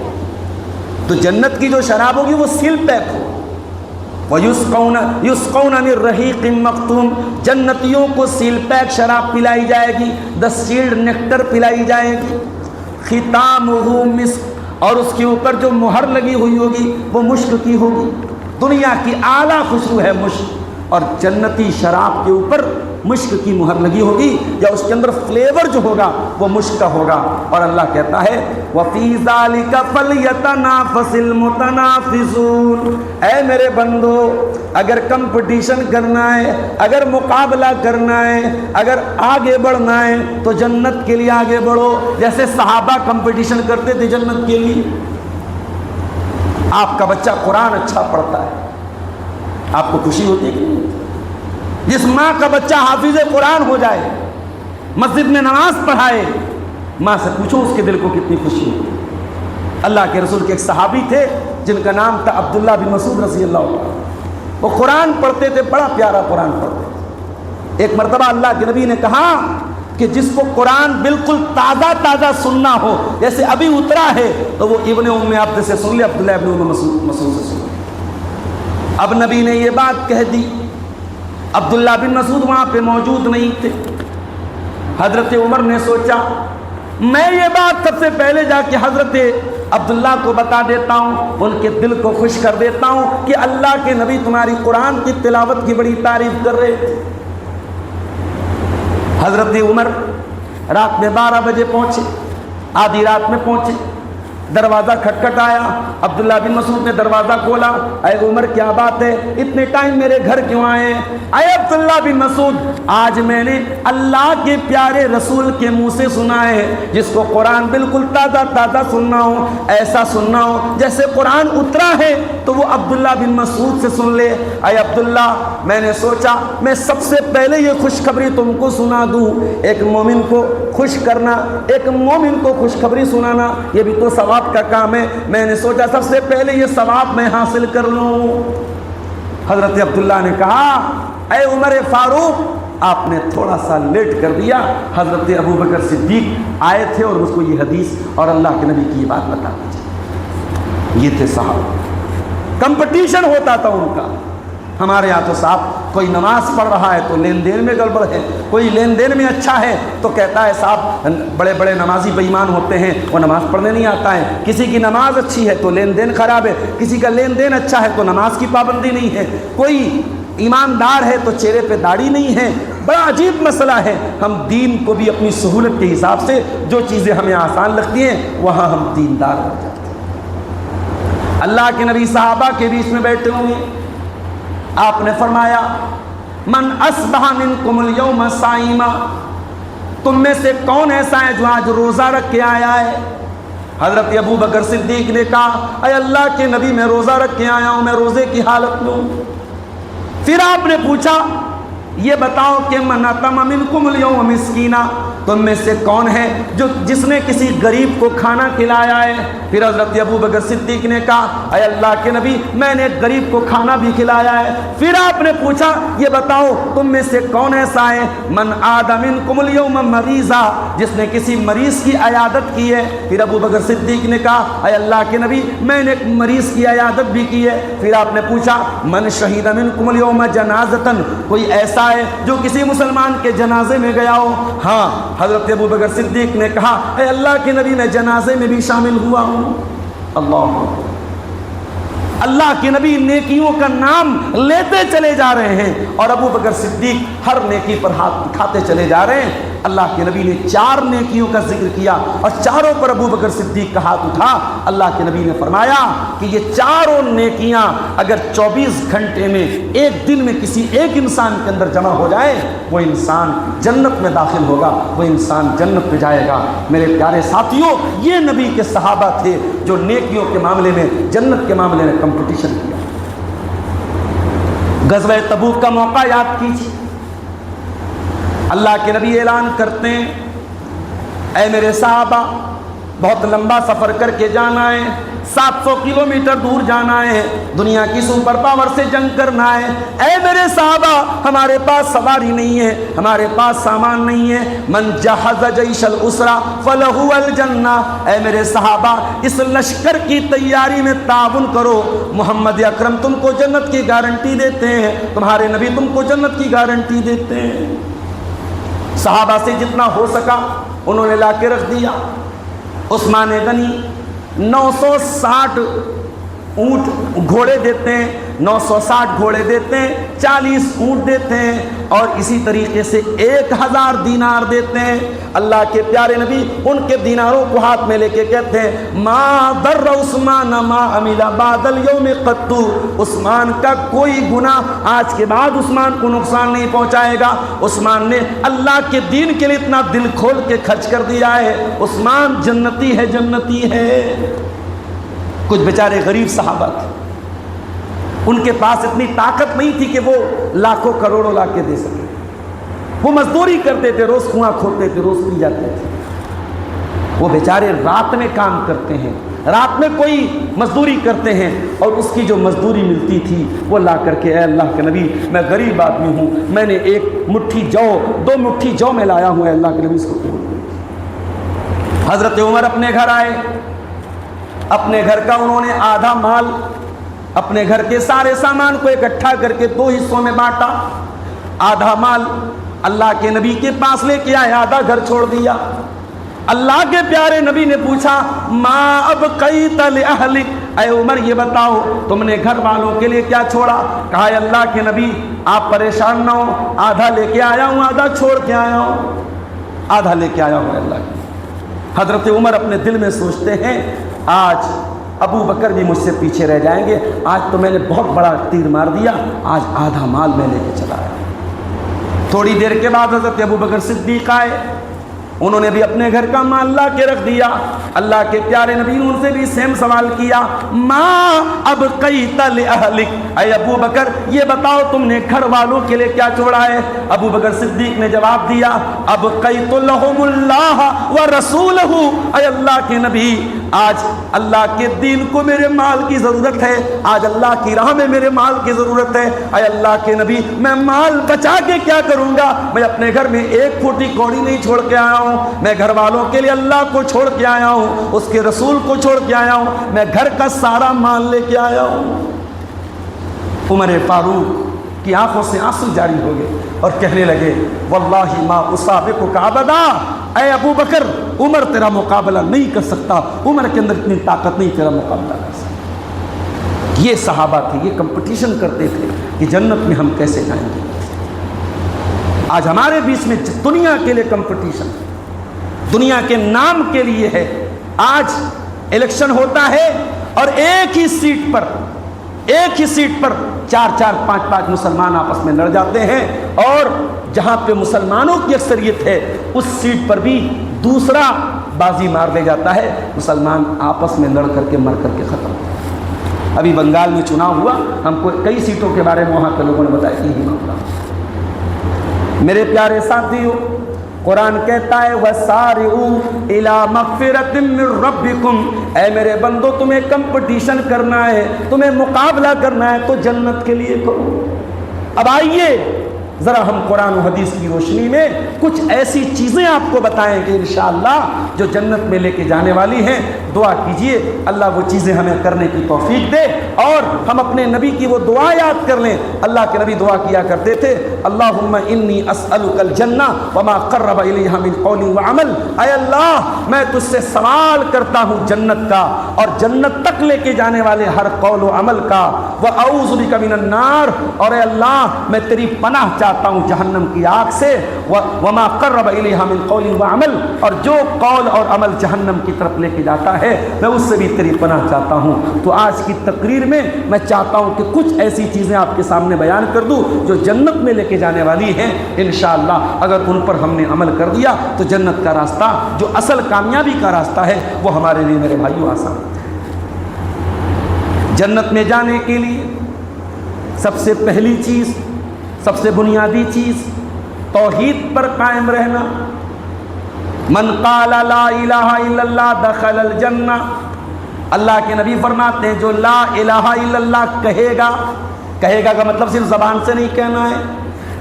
تو جنت کی جو شراب ہوگی وہ سیل پیک ہو۔ یسقون من رحیق مختوم، جنتیوں کو سیل پیک شراب پلائی جائے گی، دا سیلڈ نیکٹر پلائی جائے گی، ختامہ مسک، اور اس کے اوپر جو مہر لگی ہوئی ہوگی وہ مشک کی ہوگی۔ دنیا کی اعلیٰ خوشبو ہے مشک، اور جنتی شراب کے اوپر مشک کی مہر لگی ہوگی، یا اس کے اندر فلیور جو ہوگا وہ مشک کا ہوگا۔ اور اللہ کہتا ہے وَفِي ذَلِكَ فَلْيَتَنَافَسِ الْمُتَنَافِسُونَ، اے میرے بندو اگر کمپٹیشن کرنا ہے، اگر مقابلہ کرنا ہے، اگر آگے بڑھنا ہے تو جنت کے لیے آگے بڑھو، جیسے صحابہ کمپٹیشن کرتے تھے جنت کے لیے۔ آپ کا بچہ قرآن اچھا پڑھتا ہے، آپ کو خوشی ہوتی ہے کہ نہیں؟ جس ماں کا بچہ حافظ قرآن ہو جائے، مسجد میں نماز پڑھائے، ماں سے پوچھو اس کے دل کو کتنی خوشی ہوتی ہے۔ اللہ کے رسول کے ایک صحابی تھے جن کا نام تھا عبداللہ بن مسعود رضی اللہ عنہ، وہ قرآن پڑھتے تھے، بڑا پیارا قرآن پڑھتے تھے۔ ایک مرتبہ اللہ کے نبی نے کہا کہ جس کو قرآن بالکل تازہ تازہ سننا ہو، جیسے ابھی اترا ہے، تو وہ ابن ام عبد سے سن لے، عبداللہ ابن ام مسعود سے سن لے۔ اب نبی نے یہ بات کہہ دی، عبداللہ بن مسعود وہاں پہ موجود نہیں تھے۔ حضرت عمر نے سوچا میں یہ بات سب سے پہلے جا کے حضرت عبداللہ کو بتا دیتا ہوں، ان کے دل کو خوش کر دیتا ہوں کہ اللہ کے نبی تمہاری قرآن کی تلاوت کی بڑی تعریف کر رہے تھے۔ حضرت عمر رات میں 12 بجے پہنچے، آدھی رات میں پہنچے، دروازہ کھٹکھٹایا، عبداللہ بن مسعود نے دروازہ کھولا، اے عمر کیا بات ہے، اتنے ٹائم میرے گھر کیوں آئے؟ اے عبداللہ بن مسعود، آج میں نے اللہ کے پیارے رسول کے منہ سے سنا ہے، جس کو قرآن بالکل تازہ تازہ سننا ہو، ایسا سننا ہو جیسے قرآن اترا ہے، تو وہ عبداللہ بن مسعود سے سن لے۔ اے عبداللہ، میں نے سوچا میں سب سے پہلے یہ خوشخبری تم کو سنا دوں۔ ایک مومن کو خوش کرنا، ایک مومن کو خوشخبری سنانا، یہ بھی تو ثواب کا کام ہے، میں نے سوچا سب سے پہلے یہ ثواب میں حاصل کر لوں۔ حضرت عبداللہ نے کہا اے عمر فاروق، آپ نے تھوڑا سا لیٹ کر دیا. حضرت ابو بکر صدیق آئے تھے اور اس کو یہ حدیث اور اللہ کے نبی کی یہ بات بتا دیجیے. یہ تھے صحابہ. کمپٹیشن ہوتا تھا ان کا. ہمارے یہاں تو صاحب کوئی نماز پڑھ رہا ہے تو لین دین میں گڑبڑ ہے, کوئی لین دین میں اچھا ہے تو کہتا ہے صاحب بڑے بڑے نمازی بے ایمان ہوتے ہیں, وہ نماز پڑھنے نہیں آتا ہے. کسی کی نماز اچھی ہے تو لین دین خراب ہے, کسی کا لین دین اچھا ہے تو نماز کی پابندی نہیں ہے. کوئی ایماندار ہے تو چہرے پہ داڑھی نہیں ہے. بڑا عجیب مسئلہ ہے. ہم دین کو بھی اپنی سہولت کے حساب سے جو چیزیں ہمیں آسان لگتی ہیں وہاں ہم دیندار ہو جاتے ہیں. اللہ کے نبی صحابہ کے بیچ میں بیٹھے ہوئے, آپ نے فرمایا من اصبح منکم اليوم صائما, تم میں سے کون ایسا ہے جو آج روزہ رکھ کے آیا ہے؟ حضرت ابو بکر صدیق نے کہا اے اللہ کے نبی میں روزہ رکھ کے آیا ہوں, میں روزے کی حالت میں ہوں. پھر آپ نے پوچھا یہ بتاؤ کہ من اطعم منکم اليوم مسکینا, تم میں سے کون ہے جو جس نے کسی غریب کو کھانا کھلایا ہے؟ پھر حضرت ابو بکر صدیق نے کہا اے اللہ کے نبی میں نے ایک غریب کو کھانا بھی کھلایا ہے. پھر آپ نے پوچھا یہ بتاؤ تم میں سے کون ایسا ہے من عاد منکم اليوم مریضا, جس نے کسی مریض کی عیادت کی ہے؟ پھر ابو بکر صدیق نے کہا اے اللہ کے نبی میں نے ایک مریض کی عیادت بھی کی ہے. پھر آپ نے پوچھا من شہید منکم اليوم جنازۃ, کوئی ایسا ہے جو کسی مسلمان کے جنازے میں گیا ہو؟ ہاں. حضرت ابو بکر صدیق نے کہا اے اللہ کے نبی میں جنازے میں بھی شامل ہوا ہوں. اللہ کے نبی نیکیوں کا نام لیتے چلے جا رہے ہیں اور ابو بکر صدیق ہر نیکی پر ہاتھ اٹھاتے چلے جا رہے ہیں. اللہ کے نبی نے 4 نیکیوں کا ذکر کیا اور چاروں پر ابو بکر صدیق کا ہاتھ اٹھا. اللہ کے نبی نے فرمایا کہ یہ چاروں نیکیاں اگر 24 گھنٹے میں ایک دن میں کسی ایک انسان کے اندر جمع ہو جائے وہ انسان جنت میں داخل ہوگا, وہ انسان جنت میں جائے گا. میرے پیارے ساتھیوں, یہ نبی کے صحابہ تھے جو نیکیوں کے معاملے میں, جنت کے معاملے میں کمپٹیشن کیا. غزوہ تبوک کا موقع یاد کیجیے. اللہ کے نبی اعلان کرتے ہیں اے میرے صحابہ بہت لمبا سفر کر کے جانا ہے, 700 کلومیٹر دور جانا ہے, دنیا کی سپر پاور سے جنگ کرنا ہے. اے میرے صحابہ ہمارے پاس سواری نہیں ہے, ہمارے پاس سامان نہیں ہے. من جہز جیش الاسرا فلہ الجنہ, اے میرے صحابہ اس لشکر کی تیاری میں تعاون کرو, محمد اکرم تم کو جنت کی گارنٹی دیتے ہیں, تمہارے نبی تم کو جنت کی گارنٹی دیتے ہیں. صحابہ سے جتنا ہو سکا انہوں نے لا کے رکھ دیا. عثمان غنی 960 اونٹ گھوڑے دیتے ہیں, 960 گھوڑے دیتے ہیں, 40 اونٹ دیتے ہیں اور اسی طریقے سے 1000 دینار دیتے ہیں. اللہ کے پیارے نبی ان کے دیناروں کو ہاتھ میں لے کے کہتے ہیں ما ضر عثمان ما عمل بعد اليوم قط, عثمان کا کوئی گناہ آج کے بعد عثمان کو نقصان نہیں پہنچائے گا. عثمان نے اللہ کے دین کے لیے اتنا دل کھول کے خرچ کر دیا ہے. عثمان جنتی ہے, جنتی ہے. کچھ بیچارے غریب صحابہ تھے, ان کے پاس اتنی طاقت نہیں تھی کہ وہ لاکھوں کروڑوں لا کے دے سکے. وہ مزدوری کرتے تھے, روز کنواں کھودتے تھے, روز پی جاتے تھے. وہ بیچارے رات میں کام کرتے ہیں, رات میں کوئی مزدوری کرتے ہیں اور اس کی جو مزدوری ملتی تھی وہ لا کر کے اے اللہ کے نبی میں غریب آدمی ہوں, میں نے 1 مٹھی جو 2 مٹھی جو میں لایا ہوں, اے اللہ کے نبی اس کو قبول کریں. حضرت عمر اپنے گھر آئے, اپنے گھر کا انہوں نے آدھا مال, اپنے گھر کے سارے سامان کو اکٹھا کر کے 2 حصوں میں بانٹا. آدھا مال اللہ کے نبی کے پاس لے کے آئے, آدھا گھر چھوڑ دیا. اللہ کے پیارے نبی نے پوچھا ما ابقیت لأہلک, اے عمر یہ بتاؤ تم نے گھر والوں کے لیے کیا چھوڑا؟ کہا اے اللہ کے نبی آپ پریشان نہ ہو, آدھا لے کے آیا ہوں, آدھا چھوڑ کے آیا ہوں, آدھا لے کے آیا ہوں. اللہ کے حضرت عمر اپنے دل میں سوچتے ہیں آج ابو بکر بھی مجھ سے پیچھے رہ جائیں گے, آج تو میں نے بہت بڑا تیر مار دیا, آج آدھا مال میں لے کے چلا آیا. تھوڑی دیر کے بعد حضرت ابو بکر صدیق آئے, انہوں نے بھی اپنے گھر کا مال لا کے رکھ دیا. اللہ کے پیارے نبی نے ان سے بھی سیم سوال کیا ما ابقیت لأہلک, اے ابو بکر یہ بتاؤ تم نے گھر والوں کے لیے کیا چھوڑا ہے؟ ابو بکر صدیق نے جواب دیا ابقیت لہم اللہ ورسولہ, اے اللہ کے نبی آج اللہ کے دین کو میرے مال کی ضرورت ہے, آج اللہ کی راہ میں میرے مال کی ضرورت ہے. اے اللہ کے نبی, میں مال بچا کے کیا کروں گا؟ میں اپنے گھر میں ایک پھوٹی کوڑی نہیں چھوڑ کے آیا ہوں, میں گھر والوں کے لیے اللہ کو چھوڑ کے آیا ہوں, اس کے رسول کو چھوڑ کے آیا ہوں, میں گھر کا سارا مال لے کے آیا ہوں. عمر فاروق کی آنکھوں سے آنسو جاری ہو گئے اور کہنے لگے واللہ ما اسابقک ابدا, اے ابو بکر, عمر تیرا مقابلہ نہیں کر سکتا, عمر کے اندر اتنی طاقت نہیں تیرا مقابلہ کر سکتا. یہ صحابہ تھے, یہ کمپٹیشن کرتے تھے کہ جنت میں ہم کیسے جائیں گے. آج ہمارے بیچ میں دنیا کے لیے کمپٹیشن, دنیا کے نام کے لیے ہے. آج الیکشن ہوتا ہے اور ایک ہی سیٹ پر 4-4 5-5 مسلمان آپس میں لڑ جاتے ہیں, اور جہاں پہ مسلمانوں کی اکثریت ہے اس سیٹ پر بھی دوسرا بازی مار لے جاتا ہے, مسلمان آپس میں لڑ کر کے مر کر کے ختم. ابھی بنگال میں چناؤ ہوا, ہم کو کئی سیٹوں کے بارے میں وہاں کے لوگوں نے بتایا کہ یہی معاملہ. میرے پیارے ساتھیوں, قرآن کہتا ہے وَسَارِعُوا إِلَىٰ مَغْفِرَةٍ مِّن رَبِّكُمْ, اے میرے بندو تمہیں کمپٹیشن کرنا ہے, تمہیں مقابلہ کرنا ہے تو جنت کے لیے کرو. اب آئیے ذرا ہم قرآن و حدیث کی روشنی میں کچھ ایسی چیزیں آپ کو بتائیں کہ انشاءاللہ جو جنت میں لے کے جانے والی ہیں. دعا کیجئے اللہ وہ چیزیں ہمیں کرنے کی توفیق دے, اور ہم اپنے نبی کی وہ دعا یاد کر لیں. اللہ کے نبی دعا کیا کرتے تھے اللہم انی اسألک الجنہ وما قرب الیہا من قول وعمل, اے اللہ میں تجھ سے سوال کرتا ہوں جنت کا اور جنت تک لے کے جانے والے ہر قول و عمل کا, واعوذ بک من النار, اور اے اللہ میں تیری پناہ چاہتا ہوں جہنم کی آگ سے, وما قرب الیہا من قول وعمل, اور جو قول اور عمل جہنم کی طرف لے کے جاتا ہے میں اس سے بھی تیری پناہ چاہتا ہوں. تو آج کی تقریر میں میں چاہتا ہوں کہ کچھ ایسی چیزیں آپ کے سامنے بیان کر دوں جو جنت میں لے کے جانے والی ہیں. انشاءاللہ اگر ان پر ہم نے عمل کر دیا تو جنت کا راستہ, جو اصل کامیابی کا راستہ ہے, وہ ہمارے لیے میرے بھائیوں آسان ہے. جنت میں جانے کے لیے سب سے پہلی چیز, سب سے بنیادی چیز توحید پر قائم رہنا. من قال لا الہ الا اللہ دخل الجنہ, اللہ کے نبی فرماتے ہیں جو لا الہ الا اللہ کہے گا کا مطلب صرف زبان سے نہیں کہنا ہے,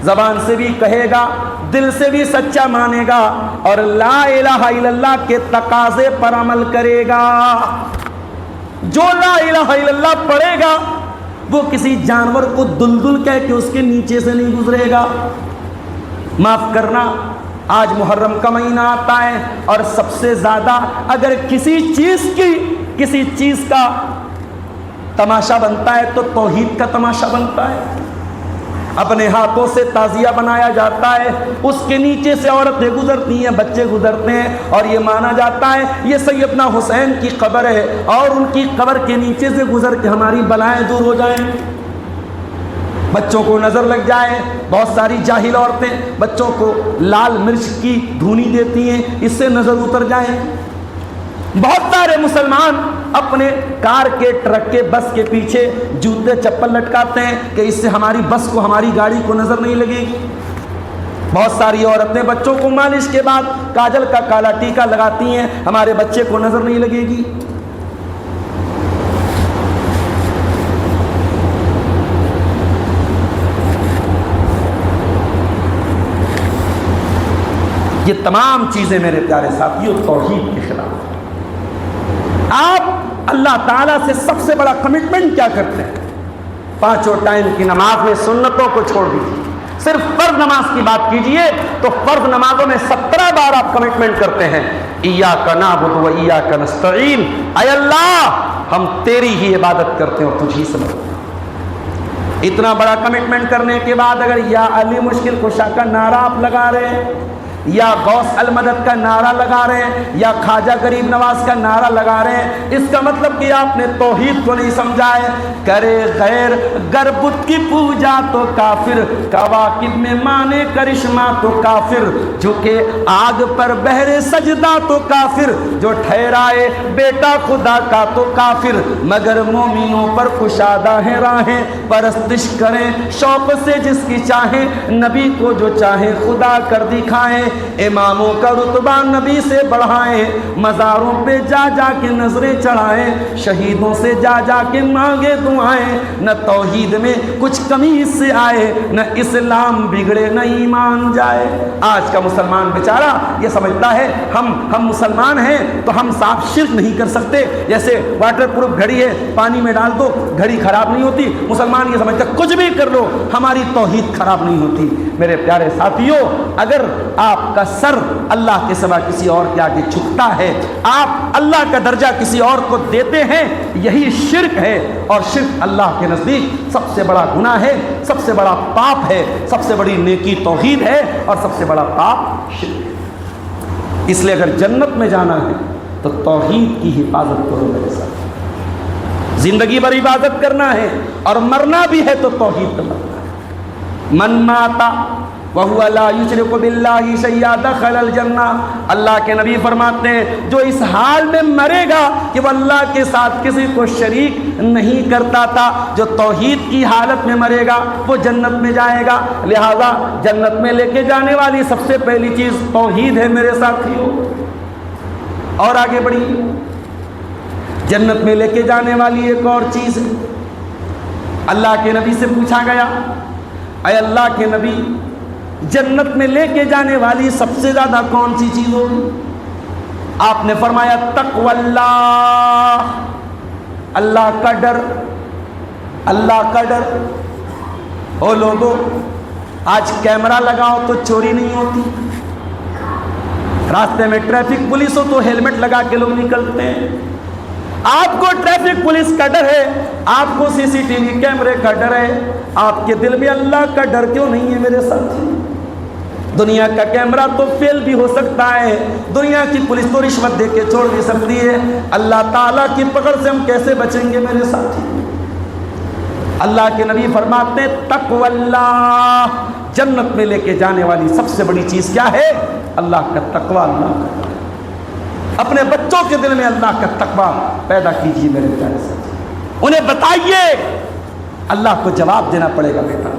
زبان سے بھی کہے گا, دل سے بھی سچا مانے گا, اور لا الہ الا اللہ کے تقاضے پر عمل کرے گا. جو لا الہ الا اللہ پڑھے گا وہ کسی جانور کو دلدل کہہ کے اس کے نیچے سے نہیں گزرے گا. معاف کرنا, آج محرم کا مہینہ آتا ہے اور سب سے زیادہ اگر کسی چیز کا تماشا بنتا ہے تو توحید کا تماشا بنتا ہے. اپنے ہاتھوں سے تعزیہ بنایا جاتا ہے, اس کے نیچے سے عورتیں گزرتی ہیں, بچے گزرتے ہیں, اور یہ مانا جاتا ہے یہ سیدنا حسین کی قبر ہے اور ان کی قبر کے نیچے سے گزر کے ہماری بلائیں دور ہو جائیں, بچوں کو نظر لگ جائے. بہت ساری جاہل عورتیں بچوں کو لال مرچ کی دھونی دیتی ہیں, اس سے نظر اتر جائیں. بہت سارے مسلمان اپنے کار کے, ٹرک کے, بس کے پیچھے جوتے چپل لٹکاتے ہیں کہ اس سے ہماری بس کو, ہماری گاڑی کو نظر نہیں لگے گی. بہت ساری عورتیں بچوں کو مالش کے بعد کاجل کا کالا ٹیکا لگاتی ہیں, ہمارے بچے کو نظر نہیں لگے گی. یہ تمام چیزیں میرے پیارے ساتھیوں توحید کے خلاف ہیں. آپ اللہ تعالیٰ سے سب سے بڑا کمٹمنٹ کیا کرتے ہیں؟ 5 ٹائم کی نماز میں سنتوں کو چھوڑ دیجیے, صرف فرض نماز کی بات کیجئے تو فرض نمازوں میں 17 بار آپ کمٹمنٹ کرتے ہیں ایاک نعبد و ایاک نستعین, اے اللہ ہم تیری ہی عبادت کرتے ہیں اور تجھ ہی سے مدد. اتنا بڑا کمٹمنٹ کرنے کے بعد اگر یا علی مشکل کشا کا نعرہ آپ لگا رہے ہیں, یا غوث المدد کا نعرہ لگا رہے ہیں, یا خواجہ غریب نواز کا نعرہ لگا رہے ہیں, اس کا مطلب کہ آپ نے توحید کو نہیں سمجھا ہے. کرے غیر گر بت کی پوجا تو کافر, کواکب میں مانے کرشمہ تو کافر, جھکے آگ پر بہرے سجدہ تو کافر, جو ٹھہرائے بیٹا خدا کا تو کافر, مگر مومنوں پر کشادہ ہیں راہیں, پرستش کریں شوق سے جس کی چاہیں, نبی کو جو چاہیں خدا کر دکھائیں, اماموں کا رتبہ نبی سے بڑھائیں، مزاروں پہ جا جا کے نظریں چڑھائیں، شہیدوں سے جا جا کے مانگے دعائیں، نہ توحید میں کچھ کمی اس سے آئے، نہ اسلام بگڑے نہ ایمان جائے۔ آج کا مسلمان بیچارہ یہ سمجھتا ہے ہم مسلمان ہیں تو ہم صاف شرک نہیں کر سکتے، جیسے واٹر پروف گھڑی ہے، پانی میں ڈال دو گھڑی خراب نہیں ہوتی۔ مسلمان یہ سمجھتا ہے کچھ بھی کر لو ہماری توحید خراب نہیں ہوتی۔ میرے پیارے ساتھیوں، اگر آپ کا سر اللہ کے سوا کسی اور کے آگے جھکتا ہے، آپ اللہ کا درجہ کسی اور کو دیتے ہیں، یہی شرک ہے، اور شرک اللہ کے نزدیک سب سے بڑا گناہ ہے، سب سے بڑا پاپ ہے، سب سے بڑی نیکی توحید ہے، اور سب سے بڑا پاپ شرک ہے۔ اس لیے اگر جنت میں جانا ہے تو توحید کی حفاظت کرو میرے ساتھ، زندگی بھر عبادت کرنا ہے، اور مرنا بھی ہے تو توحید پہ مرنا ہے۔ من ماتا وَهُوَ لَا يُشْرِكُ بِاللَّهِ شَيْئًا دَخَلَ الْجَنَّةَ، اللہ کے نبی فرماتے ہیں جو اس حال میں مرے گا کہ وہ اللہ کے ساتھ کسی کو شریک نہیں کرتا تھا، جو توحید کی حالت میں مرے گا وہ جنت میں جائے گا۔ لہذا جنت میں لے کے جانے والی سب سے پہلی چیز توحید ہے میرے ساتھیوں۔ اور آگے بڑھی، جنت میں لے کے جانے والی ایک اور چیز ہے۔ اللہ کے نبی سے پوچھا گیا، اے اللہ کے نبی، جنت میں لے کے جانے والی سب سے زیادہ کون سی چیز ہوگی؟ آپ نے فرمایا تقوی اللہ، اللہ کا ڈر، اللہ کا ڈر۔ او لوگوں، آج کیمرہ لگاؤ تو چوری نہیں ہوتی، راستے میں ٹریفک پولیس ہو تو ہیلمٹ لگا کے لوگ نکلتے ہیں۔ آپ کو ٹریفک پولیس کا ڈر ہے، آپ کو سی سی ٹی وی کیمرے کا ڈر ہے، آپ کے دل میں اللہ کا ڈر کیوں نہیں ہے میرے ساتھی؟ دنیا کا کیمرہ تو فیل بھی ہو سکتا ہے، دنیا کی پولیس تو رشوت دے کے چھوڑ بھی سکتی ہے، اللہ تعالیٰ کی پکڑ سے ہم کیسے بچیں گے میرے ساتھی؟ اللہ کے نبی فرماتے ہیں تقوی اللہ، جنت میں لے کے جانے والی سب سے بڑی چیز کیا ہے؟ اللہ کا تقوی، اللہ کا ڈر۔ اپنے بچوں کے دل میں اللہ کا تقوی پیدا کیجیے میرے پیارے ساتھی، انہیں بتائیے اللہ کو جواب دینا پڑے گا بیٹا۔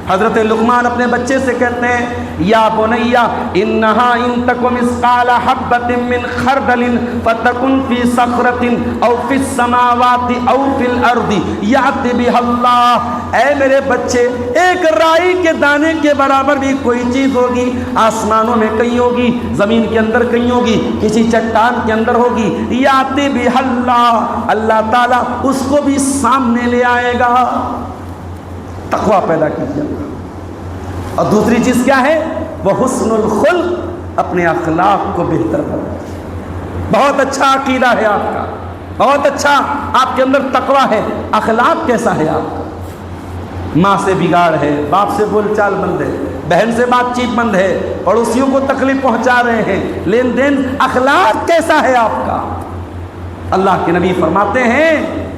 حضرت لقمان اپنے بچے سے کہتے ہیں یا بنیا انہا ان تک مثقال حبۃ من خردل فتکن فی صخرۃ او فی السماوات او فی الارض یأتی بها اللہ، اے میرے بچے، ایک رائی کے دانے کے برابر بھی کوئی چیز ہوگی، آسمانوں میں کہیں ہوگی، زمین کے اندر کہیں ہوگی، کسی چٹان کے اندر ہوگی، یأتی بها اللہ، اللہ تعالیٰ اس کو بھی سامنے لے آئے گا۔ تقوی پیدا کیجیے۔ اور دوسری چیز کیا ہے؟ وہ حسن الخلق، اپنے اخلاق کو بہتر بنائیں۔ بہت اچھا عقیدہ ہے آپ کا، بہت اچھا آپ کے اندر تقوی ہے، اخلاق کیسا ہے آپ کا؟ ماں سے بگاڑ ہے، باپ سے بول چال بند ہے، بہن سے بات چیت بند ہے، پڑوسیوں کو تکلیف پہنچا رہے ہیں، لین دین، اخلاق کیسا ہے آپ کا؟ اللہ کے نبی فرماتے ہیں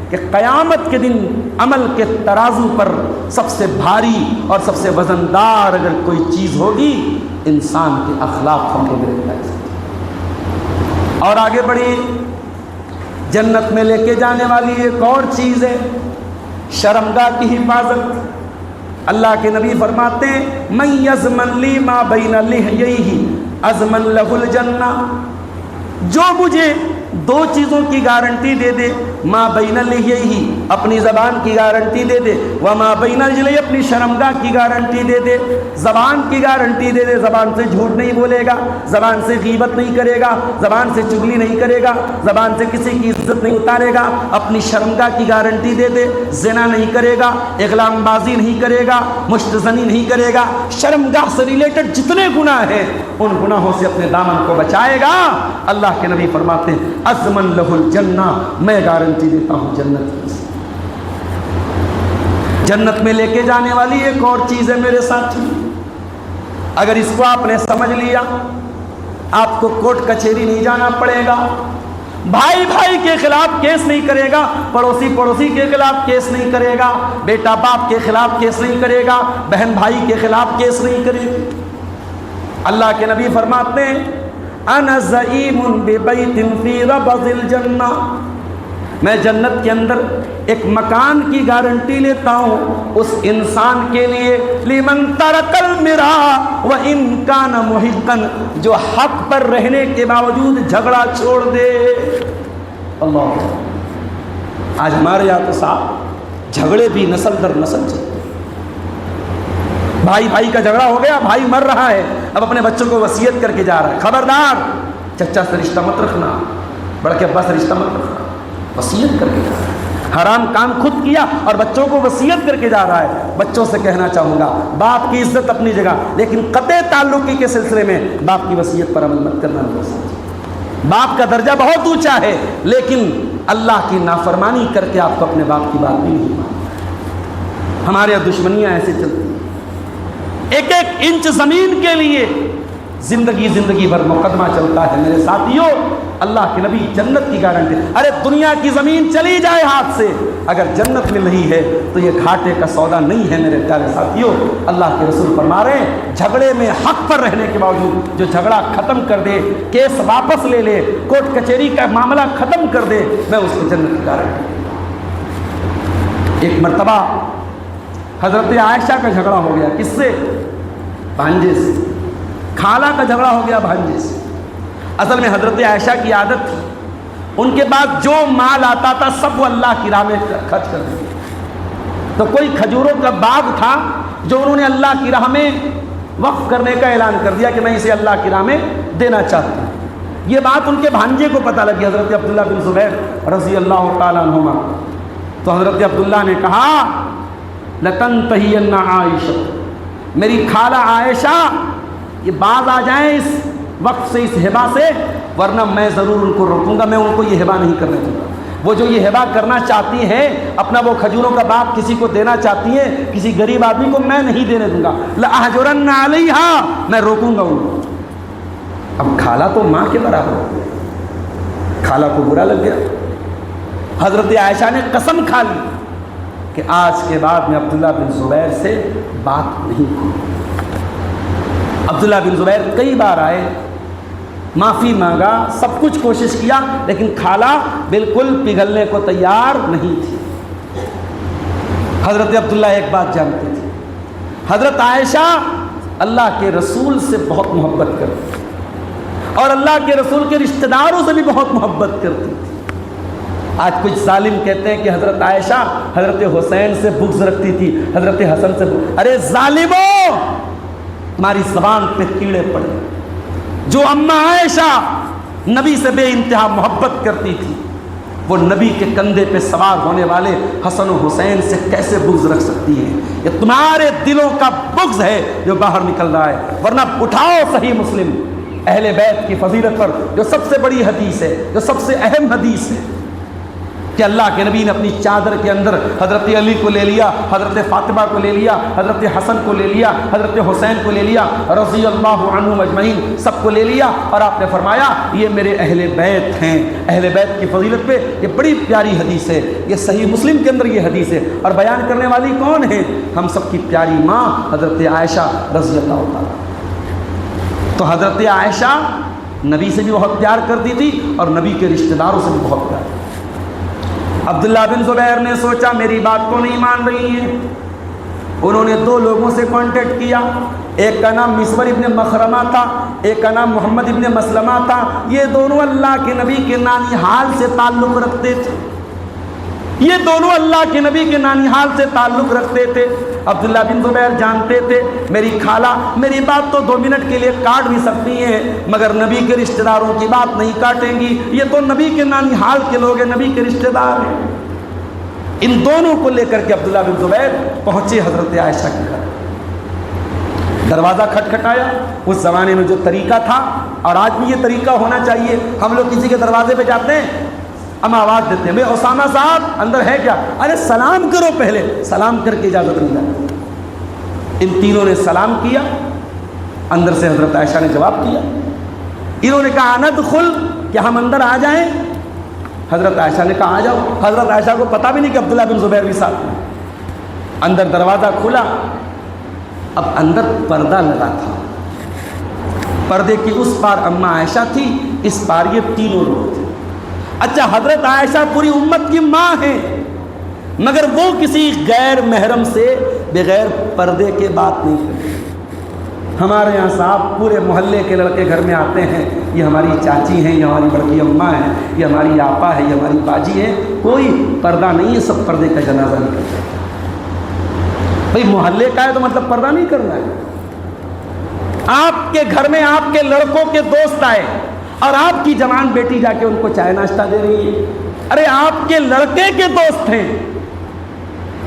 کہ قیامت کے دن عمل کے ترازو پر سب سے بھاری اور سب سے وزندار اگر کوئی چیز ہوگی، انسان کے اخلاق ہوں گے میرے پیارے ساتھی۔ اور آگے بڑھی، جنت میں لے کے جانے والی ایک اور چیز ہے شرمگاہ کی حفاظت۔ اللہ کے نبی فرماتے ہیں من یضمن لی ما بین لحییہ اضمن لہ الجنہ، جو مجھے دو چیزوں کی گارنٹی دے دے، ما بین لحییہ، اپنی زبان کی گارنٹی دے دے، وما بین رجلیہ، اپنی شرمگاہ کی گارنٹی دے دے، زبان کی گارنٹی دے دے، زبان سے جھوٹ نہیں بولے گا، زبان سے غیبت نہیں کرے گا، زبان سے چغلی نہیں کرے گا، زبان سے کسی کی عزت نہیں اتارے گا، اپنی شرمگاہ کی گارنٹی دے دے، زنا نہیں کرے گا، اغلام بازی نہیں کرے گا، مشت زنی نہیں کرے گا، شرمگاہ سے ریلیٹڈ جتنے گناہ ہیں ان گناہوں سے اپنے دامن کو بچائے گا، اللہ کے نبی فرماتے ہیں اضمن لہ الجنہ، میں گارنٹی دیتا ہوں جنت کی۔ جنت میں لے کے جانے والی ایک اور چیز ہے میرے ساتھی، اگر اس کو آپ نے سمجھ لیا، آپ کو کورٹ کچہری نہیں جانا پڑے گا، بھائی بھائی کے خلاف کیس نہیں کرے گا، پڑوسی پڑوسی کے خلاف کیس نہیں کرے گا، بیٹا باپ کے خلاف کیس نہیں کرے گا، بہن بھائی کے خلاف کیس نہیں کرے گا۔ اللہ کے نبی فرماتے ہیں انا زعیم ببیت فی ربض الجنہ، میں جنت کے اندر ایک مکان کی گارنٹی لیتا ہوں اس انسان کے لیے لمن ترک المرا وان کان محقا، جو حق پر رہنے کے باوجود جھگڑا چھوڑ دے۔ اللہ، آج ہمارے یہاں تو صاحب جھگڑے بھی نسل در نسل چلتے، بھائی بھائی کا جھگڑا ہو گیا، بھائی مر رہا ہے، اب اپنے بچوں کو وصیت کر کے جا رہا ہے، خبردار چچا سے رشتہ مت رکھنا، بڑے ابا سے رشتہ مت رکھنا، وصیت کر کے جا رہا ہے، حرام کام خود کیا اور بچوں کو وصیت کر کے جا رہا ہے۔ بچوں سے کہنا چاہوں گا، باپ کی عزت اپنی جگہ، لیکن قطع تعلقی کے سلسلے میں باپ کی وصیت پر عمل مت کرنا نہیں سکتے۔ باپ کا درجہ بہت اونچا ہے، لیکن اللہ کی نافرمانی کر کے آپ کو اپنے باپ کی بات بھی نہیں ماننی۔ ہمارے یہاں دشمنیاں ایسے چلتی ہیں، ایک ایک انچ زمین کے لیے زندگی بھر مقدمہ چلتا ہے۔ میرے ساتھیوں، اللہ کے نبی جنت کی گارنٹی، ارے دنیا کی زمین چلی جائے ہاتھ سے، اگر جنت میں نہیں ہے تو یہ گھاٹے کا سودا نہیں ہے۔ میرے پیارے ساتھیوں، اللہ کے رسول فرما رہے ہیں، جھگڑے میں حق پر رہنے کے باوجود جو جھگڑا ختم کر دے، کیس واپس لے لے، کورٹ کچہری کا معاملہ ختم کر دے، میں اس کو جنت کی گارنٹی۔ ایک مرتبہ حضرت عائشہ کا جھگڑا ہو گیا، کس سے؟ بھانجے سے، خالہ کا جھگڑا ہو گیا بھانجے سے۔ اصل میں حضرت عائشہ کی عادت تھی، ان کے بعد جو مال آتا تھا سب وہ اللہ کی راہ میں خرچ کر دیتے۔ تو کوئی کھجوروں کا باغ تھا جو انہوں نے اللہ کی راہ میں وقف کرنے کا اعلان کر دیا کہ میں اسے اللہ کی راہ میں دینا چاہتا ہوں۔ یہ بات ان کے بھانجے کو پتہ لگی، حضرت عبداللہ بن زبیر رضی اللہ تعالیٰ عنہما۔ تو حضرت عبداللہ نے کہا، لَتَنْتَهِيَنَّ عَائِشَةُ، میری خالہ عائشہ یہ باز آ جائیں اس وقت سے، اس ہبہ سے، ورنہ میں ضرور ان کو روکوں گا، میں ان کو یہ ہبہ نہیں کرنے دوں گا۔ وہ جو یہ ہبہ کرنا چاہتی ہیں، اپنا وہ کھجوروں کا باغ کسی کو دینا چاہتی ہیں، کسی غریب آدمی کو، میں نہیں دینے دوں گا۔ لَأَحْجُرَنَّ عَلَيْهَا، میں روکوں گا ان کو۔ اب خالہ تو ماں کے برابر ہو گئی، خالہ کو برا لگ گیا۔ حضرت عائشہ نے قسم کھا لی کہ آج کے بعد میں عبداللہ بن زبیر سے بات نہیں کروں۔ عبداللہ بن زبیر کئی بار آئے، معافی مانگا، سب کچھ کوشش کیا، لیکن خالہ بالکل پگھلنے کو تیار نہیں تھی۔ حضرت عبداللہ ایک بات جانتے تھے، حضرت عائشہ اللہ کے رسول سے بہت محبت کرتی تھی اور اللہ کے رسول کے رشتہ داروں سے بھی بہت محبت کرتی تھی۔ آج کچھ ظالم کہتے ہیں کہ حضرت عائشہ حضرت حسین سے بغض رکھتی تھی، حضرت حسن سے بغض۔ ارے ظالموں، تمہاری زبان پہ کیڑے پڑے۔ جو اماں عائشہ نبی سے بے انتہا محبت کرتی تھی، وہ نبی کے کندھے پہ سوار ہونے والے حسن و حسین سے کیسے بغض رکھ سکتی ہیں؟ یہ تمہارے دلوں کا بغض ہے جو باہر نکل رہا ہے۔ ورنہ اٹھاؤ صحیح مسلم، اہل بیت کی فضیلت پر جو سب سے بڑی حدیث ہے، جو سب سے اہم حدیث ہے کہ اللہ کے نبی نے اپنی چادر کے اندر حضرت علی کو لے لیا، حضرت فاطمہ کو لے لیا، حضرت حسن کو لے لیا، حضرت حسین کو لے لیا، رضی اللہ عنہم اجمعین، سب کو لے لیا، اور آپ نے فرمایا یہ میرے اہل بیت ہیں۔ اہل بیت کی فضیلت پہ یہ بڑی پیاری حدیث ہے، یہ صحیح مسلم کے اندر یہ حدیث ہے، اور بیان کرنے والی کون ہے؟ ہم سب کی پیاری ماں حضرت عائشہ رضی اللہ تعالیٰ۔ تو حضرت عائشہ نبی سے بھی بہت پیار کرتی تھی اور نبی کے رشتہ داروں سے بھی بہت پیار کرتی تھی۔ عبداللہ بن زبیر نے سوچا میری بات کو نہیں مان رہی ہیں، انہوں نے دو لوگوں سے کانٹیکٹ کیا، ایک کا نام مسور ابن مخرمہ تھا، ایک کا نام محمد ابن مسلمہ تھا۔ یہ دونوں اللہ کے نبی کے نانیحال سے تعلق رکھتے تھے، یہ دونوں اللہ کے نبی کے نانیحال سے تعلق رکھتے تھے۔ عبداللہ بن زبیر جانتے تھے میری خالہ میری بات تو 2 منٹ کے لیے کاٹ بھی سکتی ہیں، مگر نبی کے رشتہ داروں کی بات نہیں کاٹیں گی، یہ تو نبی کے نانیحال کے لوگ ہیں، نبی کے رشتہ دار ہیں۔ ان دونوں کو لے کر کے عبداللہ بن زبیر پہنچے حضرت عائشہ کے گھر۔ دروازہ کھٹکھٹایا، اس زمانے میں جو طریقہ تھا، اور آج بھی یہ طریقہ ہونا چاہیے، ہم لوگ کسی کے دروازے پہ جاتے ہیں، ہم آواز دیتے ہیں، بھائی اسامہ صاحب اندر ہے کیا؟ ارے سلام کرو، پہلے سلام کر کے اجازت نہیں جاتی۔ ان تینوں نے سلام کیا، اندر سے حضرت عائشہ نے جواب دیا، انہوں نے کہا ندخل، کیا ہم اندر آ جائیں؟ حضرت عائشہ نے کہا آ جاؤ۔ حضرت عائشہ کو پتہ بھی نہیں کہ عبداللہ بن زبیر بھی ساتھ میں۔ اندر دروازہ کھلا، اب اندر پردہ لگا تھا، پردے کی اس پار اماں عائشہ تھی، اس پار یہ تینوں لوگ تھے۔ اچھا، حضرت عائشہ پوری امت کی ماں ہیں، مگر وہ کسی غیر محرم سے بغیر پردے کے بات نہیں کرتے۔ ہمارے یہاں صاحب پورے محلے کے لڑکے گھر میں آتے ہیں، یہ ہماری چاچی ہیں، یہ ہماری بڑکی اماں ہیں، یہ ہماری آپا ہے، یہ ہماری باجی ہے، کوئی پردہ نہیں ہے، سب پردے کا جنازہ نہیں کرتے۔ بھئی محلے کا ہے تو مطلب پردہ نہیں کرنا ہے۔ آپ کے گھر میں آپ کے لڑکوں کے دوست آئے اور آپ کی جوان بیٹی جا کے ان کو چائے ناشتہ دے رہی ہے، ارے آپ کے لڑکے کے دوست ہیں،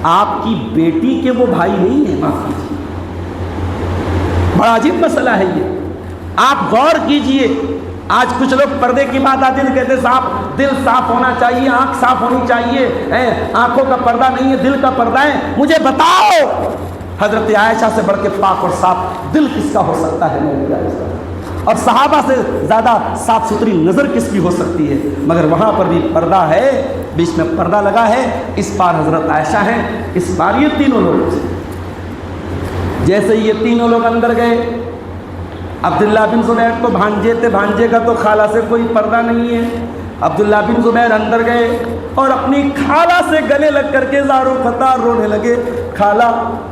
آپ کی بیٹی کے وہ بھائی نہیں ہیں، معاف کیجیے، بڑا عجیب مسئلہ ہے یہ۔ آپ غور کیجئے، آج کچھ لوگ پردے کی بات آتی ہے، کہتے صاحب دل صاف ہونا چاہیے، آنکھ صاف ہونی چاہیے، آنکھوں کا پردہ نہیں ہے، دل کا پردہ ہے۔ مجھے بتاؤ حضرت عائشہ سے بڑھ کے پاک اور صاف دل کس کا ہو سکتا ہے؟ اور صحابہ سے زیادہ صاف ستھری نظر کس کی ہو سکتی ہے؟ مگر وہاں پر بھی پردہ ہے، بیچ میں پردہ لگا ہے۔ اس بار حضرت عائشہ ہیں، اس بار یہ تینوں لوگ، جیسے یہ تینوں لوگ اندر گئے، عبداللہ بن زبیر تو بھانجے تھے، بھانجے کا تو خالہ سے کوئی پردہ نہیں ہے۔ عبداللہ بن زبیر اندر گئے اور اپنی خالہ سے گلے لگ کر کے زار و فتار رونے لگے، خالہ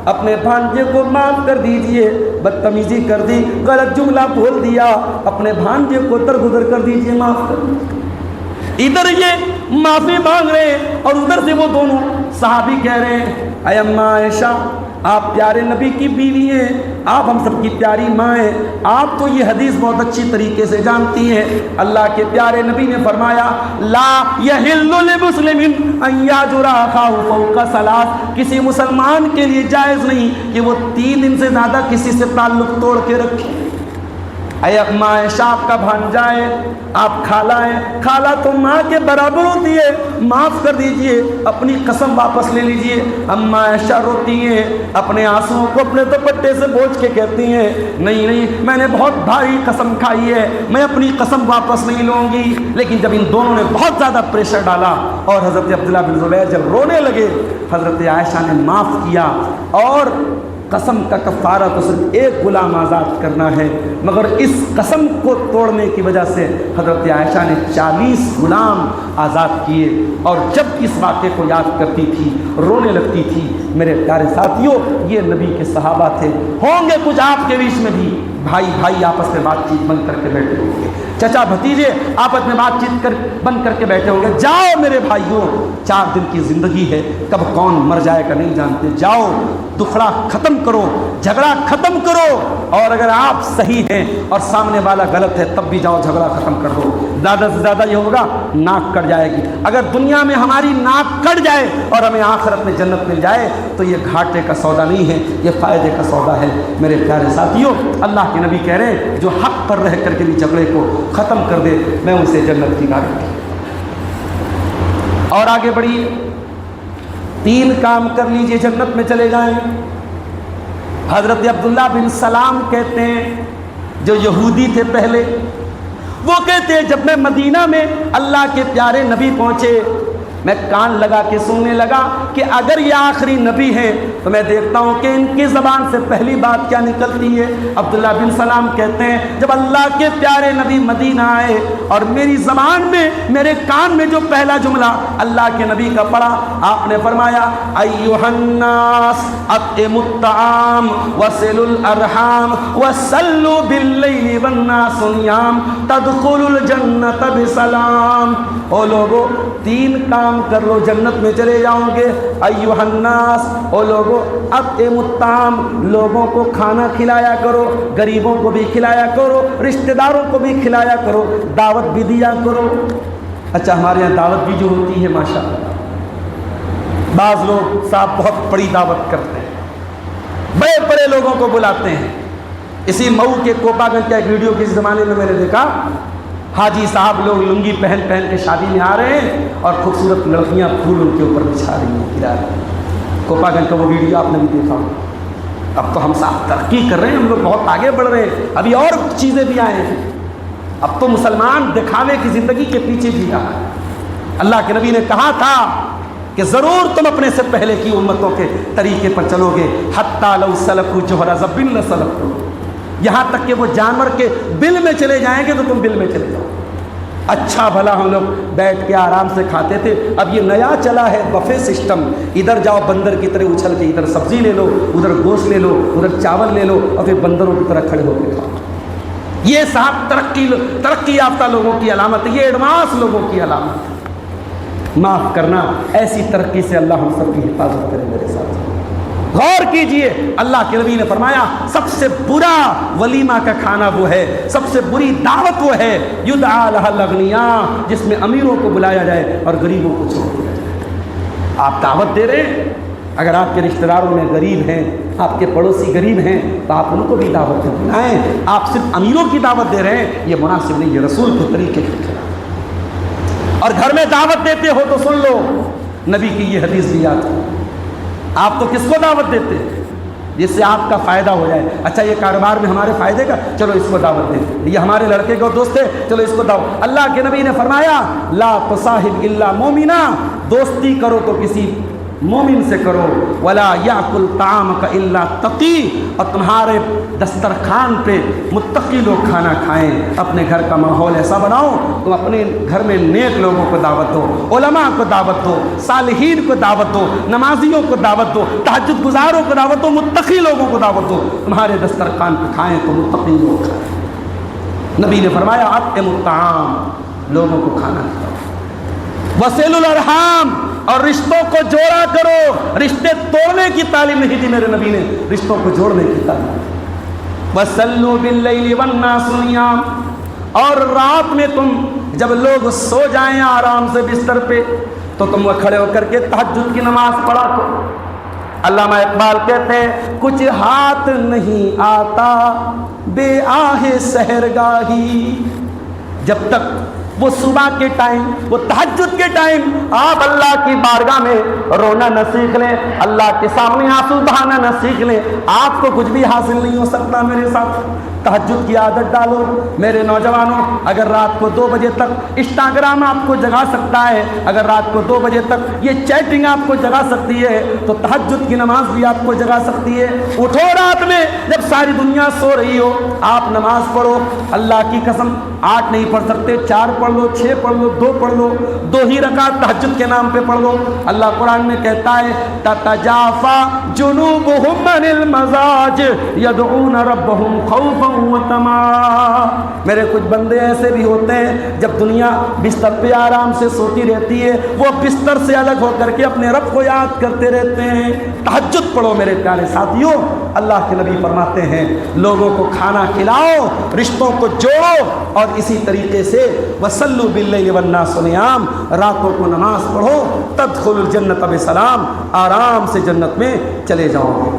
اپنے بھانجے کو معاف کر دیجئے، بدتمیزی کر دی، غلط جملہ بول دیا، اپنے بھانجے کو درگزر کر دیجئے، معاف کر دیجئے۔ ادھر یہ معافی مانگ رہے ہیں اور ادھر سے وہ دونوں صحابی کہہ رہے ہیں، اے اماں عائشہ، آپ پیارے نبی کی بیوی ہیں، آپ ہم سب کی پیاری ماں ہیں، آپ تو یہ حدیث بہت اچھی طریقے سے جانتی ہیں۔ اللہ کے پیارے نبی نے فرمایا، لا یحل لمسلم ان یہجر اخاہ فوق ثلاث، کسی مسلمان کے لیے جائز نہیں کہ وہ 3 دن سے زیادہ کسی سے تعلق توڑ کے رکھے۔ اے اماں عائشہ، آپ کا بھانجا ہے، آپ خالہ ہیں، خالہ تو ماں کے برابر ہوتی ہے، معاف کر دیجئے، اپنی قسم واپس لے لیجئے۔ اماں عائشہ روتی ہیں، اپنے آنسوؤں کو اپنے دوپٹے سے بوجھ کے کہتی ہیں، نہیں میں نے بہت بھاری قسم کھائی ہے، میں اپنی قسم واپس نہیں لوں گی۔ لیکن جب ان دونوں نے بہت زیادہ پریشر ڈالا اور حضرت عبداللہ بن زبیر جب رونے لگے، حضرت عائشہ نے معاف کیا، اور قسم کا کفارہ تو صرف ایک غلام آزاد کرنا ہے، مگر اس قسم کو توڑنے کی وجہ سے حضرت عائشہ نے 40 غلام آزاد کیے۔ اور جب اس واقعے کو یاد کرتی تھی رونے لگتی تھی۔ میرے پیارے ساتھیوں، یہ نبی کے صحابہ تھے۔ ہوں گے کچھ آپ کے بیچ میں بھی بھائی آپس میں بات چیت بند کر کے بیٹھے ہوں گے، چچا بھتیجے آپس میں بات چیت بند کر کے بیٹھے ہوں گے، جاؤ میرے بھائیوں، 4 دن کی زندگی ہے، کب کون مر جائے گا نہیں جانتے، جاؤ دکھڑا ختم کرو، جھگڑا ختم کرو، اور اگر آپ صحیح ہیں اور سامنے والا غلط ہے تب بھی جاؤ جھگڑا ختم کر دو۔ زیادہ سے زیادہ یہ ہوگا ناک کٹ جائے گی۔ اگر دنیا میں ہماری ناک کٹ جائے اور ہمیں آخرت میں جنت مل جائے تو یہ گھاٹے کا سودا نہیں ہے، یہ فائدے کا سودا ہے۔ میرے پیارے ساتھیوں، اللہ کے نبی کہہ رہے ہیں جو حق پر رہ کر کے جھگڑے کو ختم کر دے میں اسے جنت کی گارنٹی۔ اور آگے بڑھیے، 3 کام کر لیجئے جنت میں چلے جائیں۔ حضرت عبداللہ بن سلام کہتے ہیں، جو یہودی تھے پہلے، وہ کہتے ہیں جب میں مدینہ میں اللہ کے پیارے نبی پہنچے، میں کان لگا کے سننے لگا کہ اگر یہ آخری نبی ہیں تو میں دیکھتا ہوں کہ ان کی زبان سے پہلی بات کیا نکلتی ہے۔ عبداللہ بن سلام کہتے ہیں جب اللہ کے پیارے نبی مدینہ آئے اور میری زبان میں، میرے کان میں جو پہلا جملہ اللہ کے نبی کا پڑا، آپ نے فرمایا، ایھا الناس اطعموا الطعام وصلوا الارحام وصلوا باللیل والناس نیام تدخلوا الجنۃ بسلام۔ او لوگو، 3 کام کر لو جنت میں چلے جاؤ گے۔ ایھا الناس، او لوگو، اطعموا الطعام، لوگوں کو کھانا کھلایا کرو، غریبوں کو بھی کھلایا کرو، رشتہ داروں کو بھی کھلایا کرو، دعوت بھی دیا کرو۔ اچھا، ہمارے یہاں دعوت بھی جو ہوتی ہے ماشاءاللہ، بعض لوگ صاحب بہت بڑی دعوت کرتے ہیں، بڑے بڑے لوگوں کو بلاتے ہیں۔ اسی مئو کے کوپا گنج کا ایک ویڈیو کس زمانے میں میں نے دیکھا، حاجی صاحب لوگ لنگی پہن کے شادی میں آ رہے ہیں اور خوبصورت لڑکیاں پھول ان کے اوپر بچھا رہی ہیں، گرا رہی ہیں۔ کوپا گنج کا وہ ویڈیو آپ نے بھی دیکھا ہوگا۔ اب تو ہم صاحب ترقی کر رہے ہیں، ہم لوگ بہت آگے بڑھ رہے ہیں، ابھی اور چیزیں بھی آئے ہیں۔ اب تو مسلمان دکھاوے کی زندگی کے پیچھے جی رہا ہے۔ اللہ کے نبی نے کہا تھا کہ ضرور تم اپنے سے پہلے کی امتوں کے طریقے پر چلو گے، حتی لو سلکوا جوہر ذب لسلکتم، یہاں تک کہ وہ جانور کے بل میں چلے جائیں گے تو تم بل میں چلے جاؤ۔ اچھا بھلا ہم لوگ بیٹھ کے آرام سے کھاتے تھے. اب یہ نیا چلا ہے بفے سسٹم. ادھر جاؤ بندر کی طرح اچھل کے, ادھر سبزی لے لو, ادھر گوشت لے لو, ادھر چاول لے لو, اور پھر بندروں کی طرح کھڑے ہو کے کھاؤ. یہ صاحب ترقی یافتہ لوگوں کی علامت ہے, یہ ایڈوانس لوگوں کی علامت ہے. معاف کرنا, ایسی ترقی سے اللہ ہم سب کی حفاظت کرے. میرے ساتھ غور کیجئے, اللہ کے نبی نے فرمایا سب سے برا ولیمہ کا کھانا وہ ہے, سب سے بری دعوت وہ ہے یدعا لہا الاغنیاء, جس میں امیروں کو بلایا جائے اور غریبوں کو چھوڑ دیا جائے. آپ دعوت دے رہے ہیں, اگر آپ کے رشتہ داروں میں غریب ہیں, آپ کے پڑوسی غریب ہیں, تو آپ ان کو بھی دعوت دے بلائیں. آپ صرف امیروں کی دعوت دے رہے ہیں, یہ مناسب نہیں, یہ رسول کے طریقے کے خلاف. اور گھر میں دعوت دیتے ہو تو سن لو, نبی کی یہ حدیث بھی یاد ہے. آپ تو کس کو دعوت دیتے ہیں جس سے آپ کا فائدہ ہو جائے. اچھا یہ کاروبار میں ہمارے فائدے کا, چلو اس کو دعوت دیں. یہ ہمارے لڑکے کا دوست ہے, چلو اس کو دعوت. اللہ کے نبی نے فرمایا لا تصاحب الا مومنا, دوستی کرو تو کسی مومن سے کرو. ولا یاکل طعامک الا تقی, اور تمہارے دسترخوان پہ متقی لوگ کھانا کھائیں. اپنے گھر کا ماحول ایسا بناؤ, تم اپنے گھر میں نیک لوگوں کو دعوت دو, علماء کو دعوت دو, صالحین کو دعوت دو, نمازیوں کو دعوت دو, تہجد گزاروں کو دعوت دو, متقی لوگوں کو دعوت دو. تمہارے دسترخوان پہ کھائیں تو متقی لوگ کھائیں. نبی نے فرمایا اطعموا الطعام, لوگوں کو کھانا کھلاؤ. وصلوا الارحام, اور رشتوں کو جوڑا کرو. رشتے توڑنے کی تعلیم نہیں دی میرے نبی نے, رشتوں کو جوڑنے کی تعلیم. وصلوا باللیل والناس نیام, اور رات میں تم جب لوگ سو جائیں آرام سے بستر پہ, تو تم وہ کھڑے ہو کر کے تہجد کی نماز پڑھا کرو. علامہ اقبال کہتے ہیں کچھ ہاتھ نہیں آتا بے آہ سحرگاہی. جب تک وہ صبح کے ٹائم, وہ تہجد کے ٹائم آپ اللہ کی بارگاہ میں رونا نہ سیکھ لیں, اللہ کے سامنے آنسو بہانا نہ سیکھ لیں, آپ کو کچھ بھی حاصل نہیں ہو سکتا. میرے ساتھ تہجد کی عادت ڈالو. میرے نوجوانوں, اگر رات کو 2 بجے تک انسٹاگرام آپ کو جگا سکتا ہے, اگر رات کو 2 بجے تک یہ چیٹنگ آپ کو جگا سکتی ہے, تو تہجد کی نماز بھی آپ کو جگا سکتی ہے. اٹھو رات میں جب ساری دنیا سو رہی ہو, آپ نماز پڑھو. اللہ کی قسم 8 نہیں پڑھ سکتے, 4 پڑھ لو, 6 پڑھ لو, 2 پڑھ لو, 2 ہی رکعت تہجد کے نام پہ پڑھ لو. اللہ قرآن میں کہتا ہے تتجافا جنوبہم عن المضاج یدعون ربہم خوفا وطمعا. میرے کچھ بندے ایسے بھی ہوتے ہیں جب دنیا بستر پہ آرام سے سوتی رہتی ہے, وہ بستر سے الگ ہو کر کے اپنے رب کو یاد کرتے رہتے ہیں. تہجد پڑھو میرے پیارے ساتھیوں. اللہ کے نبی فرماتے ہیں لوگوں کو کھانا کھلاؤ, رشتوں کو جوڑو, اور اسی طریقے سے وصلوا باللیل والناس نیام, راتوں کو نماز پڑھو. تدخلوا الجنت بسلام, آرام سے جنت میں چلے جاؤ گے.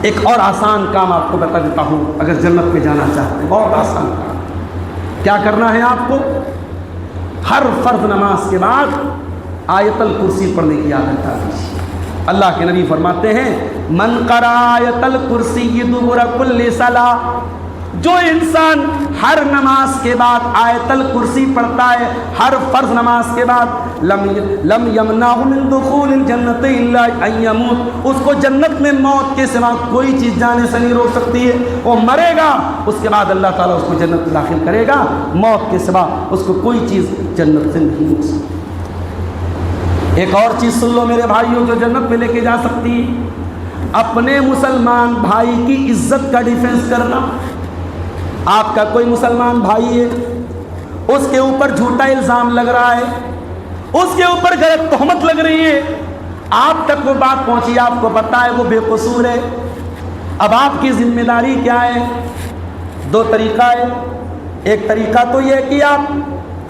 ایک اور آسان کام آپ کو بتا دیتا ہوں, اگر جنت میں جانا چاہتے ہیں, بہت آسان کام. کیا کرنا ہے آپ کو؟ ہر فرض نماز کے بعد آیت الکرسی پڑھنے کی عادت ڈالیے. اللہ کے نبی فرماتے ہیں من قرأ آیت الکرسی دبر کل صلاۃ, جو انسان ہر نماز کے بعد آیت الکرسی پڑھتا ہے, ہر فرض نماز کے بعد, لم یمنعہ من دخول الجنت الا ان یموت, اس کو جنت میں موت کے سوا کوئی چیز جانے سے نہیں روک سکتی ہے. وہ مرے گا, اس کے بعد اللہ تعالیٰ اس کو جنت میں داخل کرے گا. موت کے سوا اس کو کوئی چیز جنت سے نہیں روک سکتی. ایک اور چیز سن لو میرے بھائیوں جو جنت میں لے کے جا سکتی, اپنے مسلمان بھائی کی عزت کا ڈیفنس کرنا. آپ کا کوئی مسلمان بھائی ہے, اس کے اوپر جھوٹا الزام لگ رہا ہے, اس کے اوپر غلط تہمت لگ رہی ہے, آپ تک وہ بات پہنچی, آپ کو پتہ ہے وہ بے قصور ہے. اب آپ کی ذمہ داری کیا ہے؟ 2 طریقہ ہے. ایک طریقہ تو یہ ہے کہ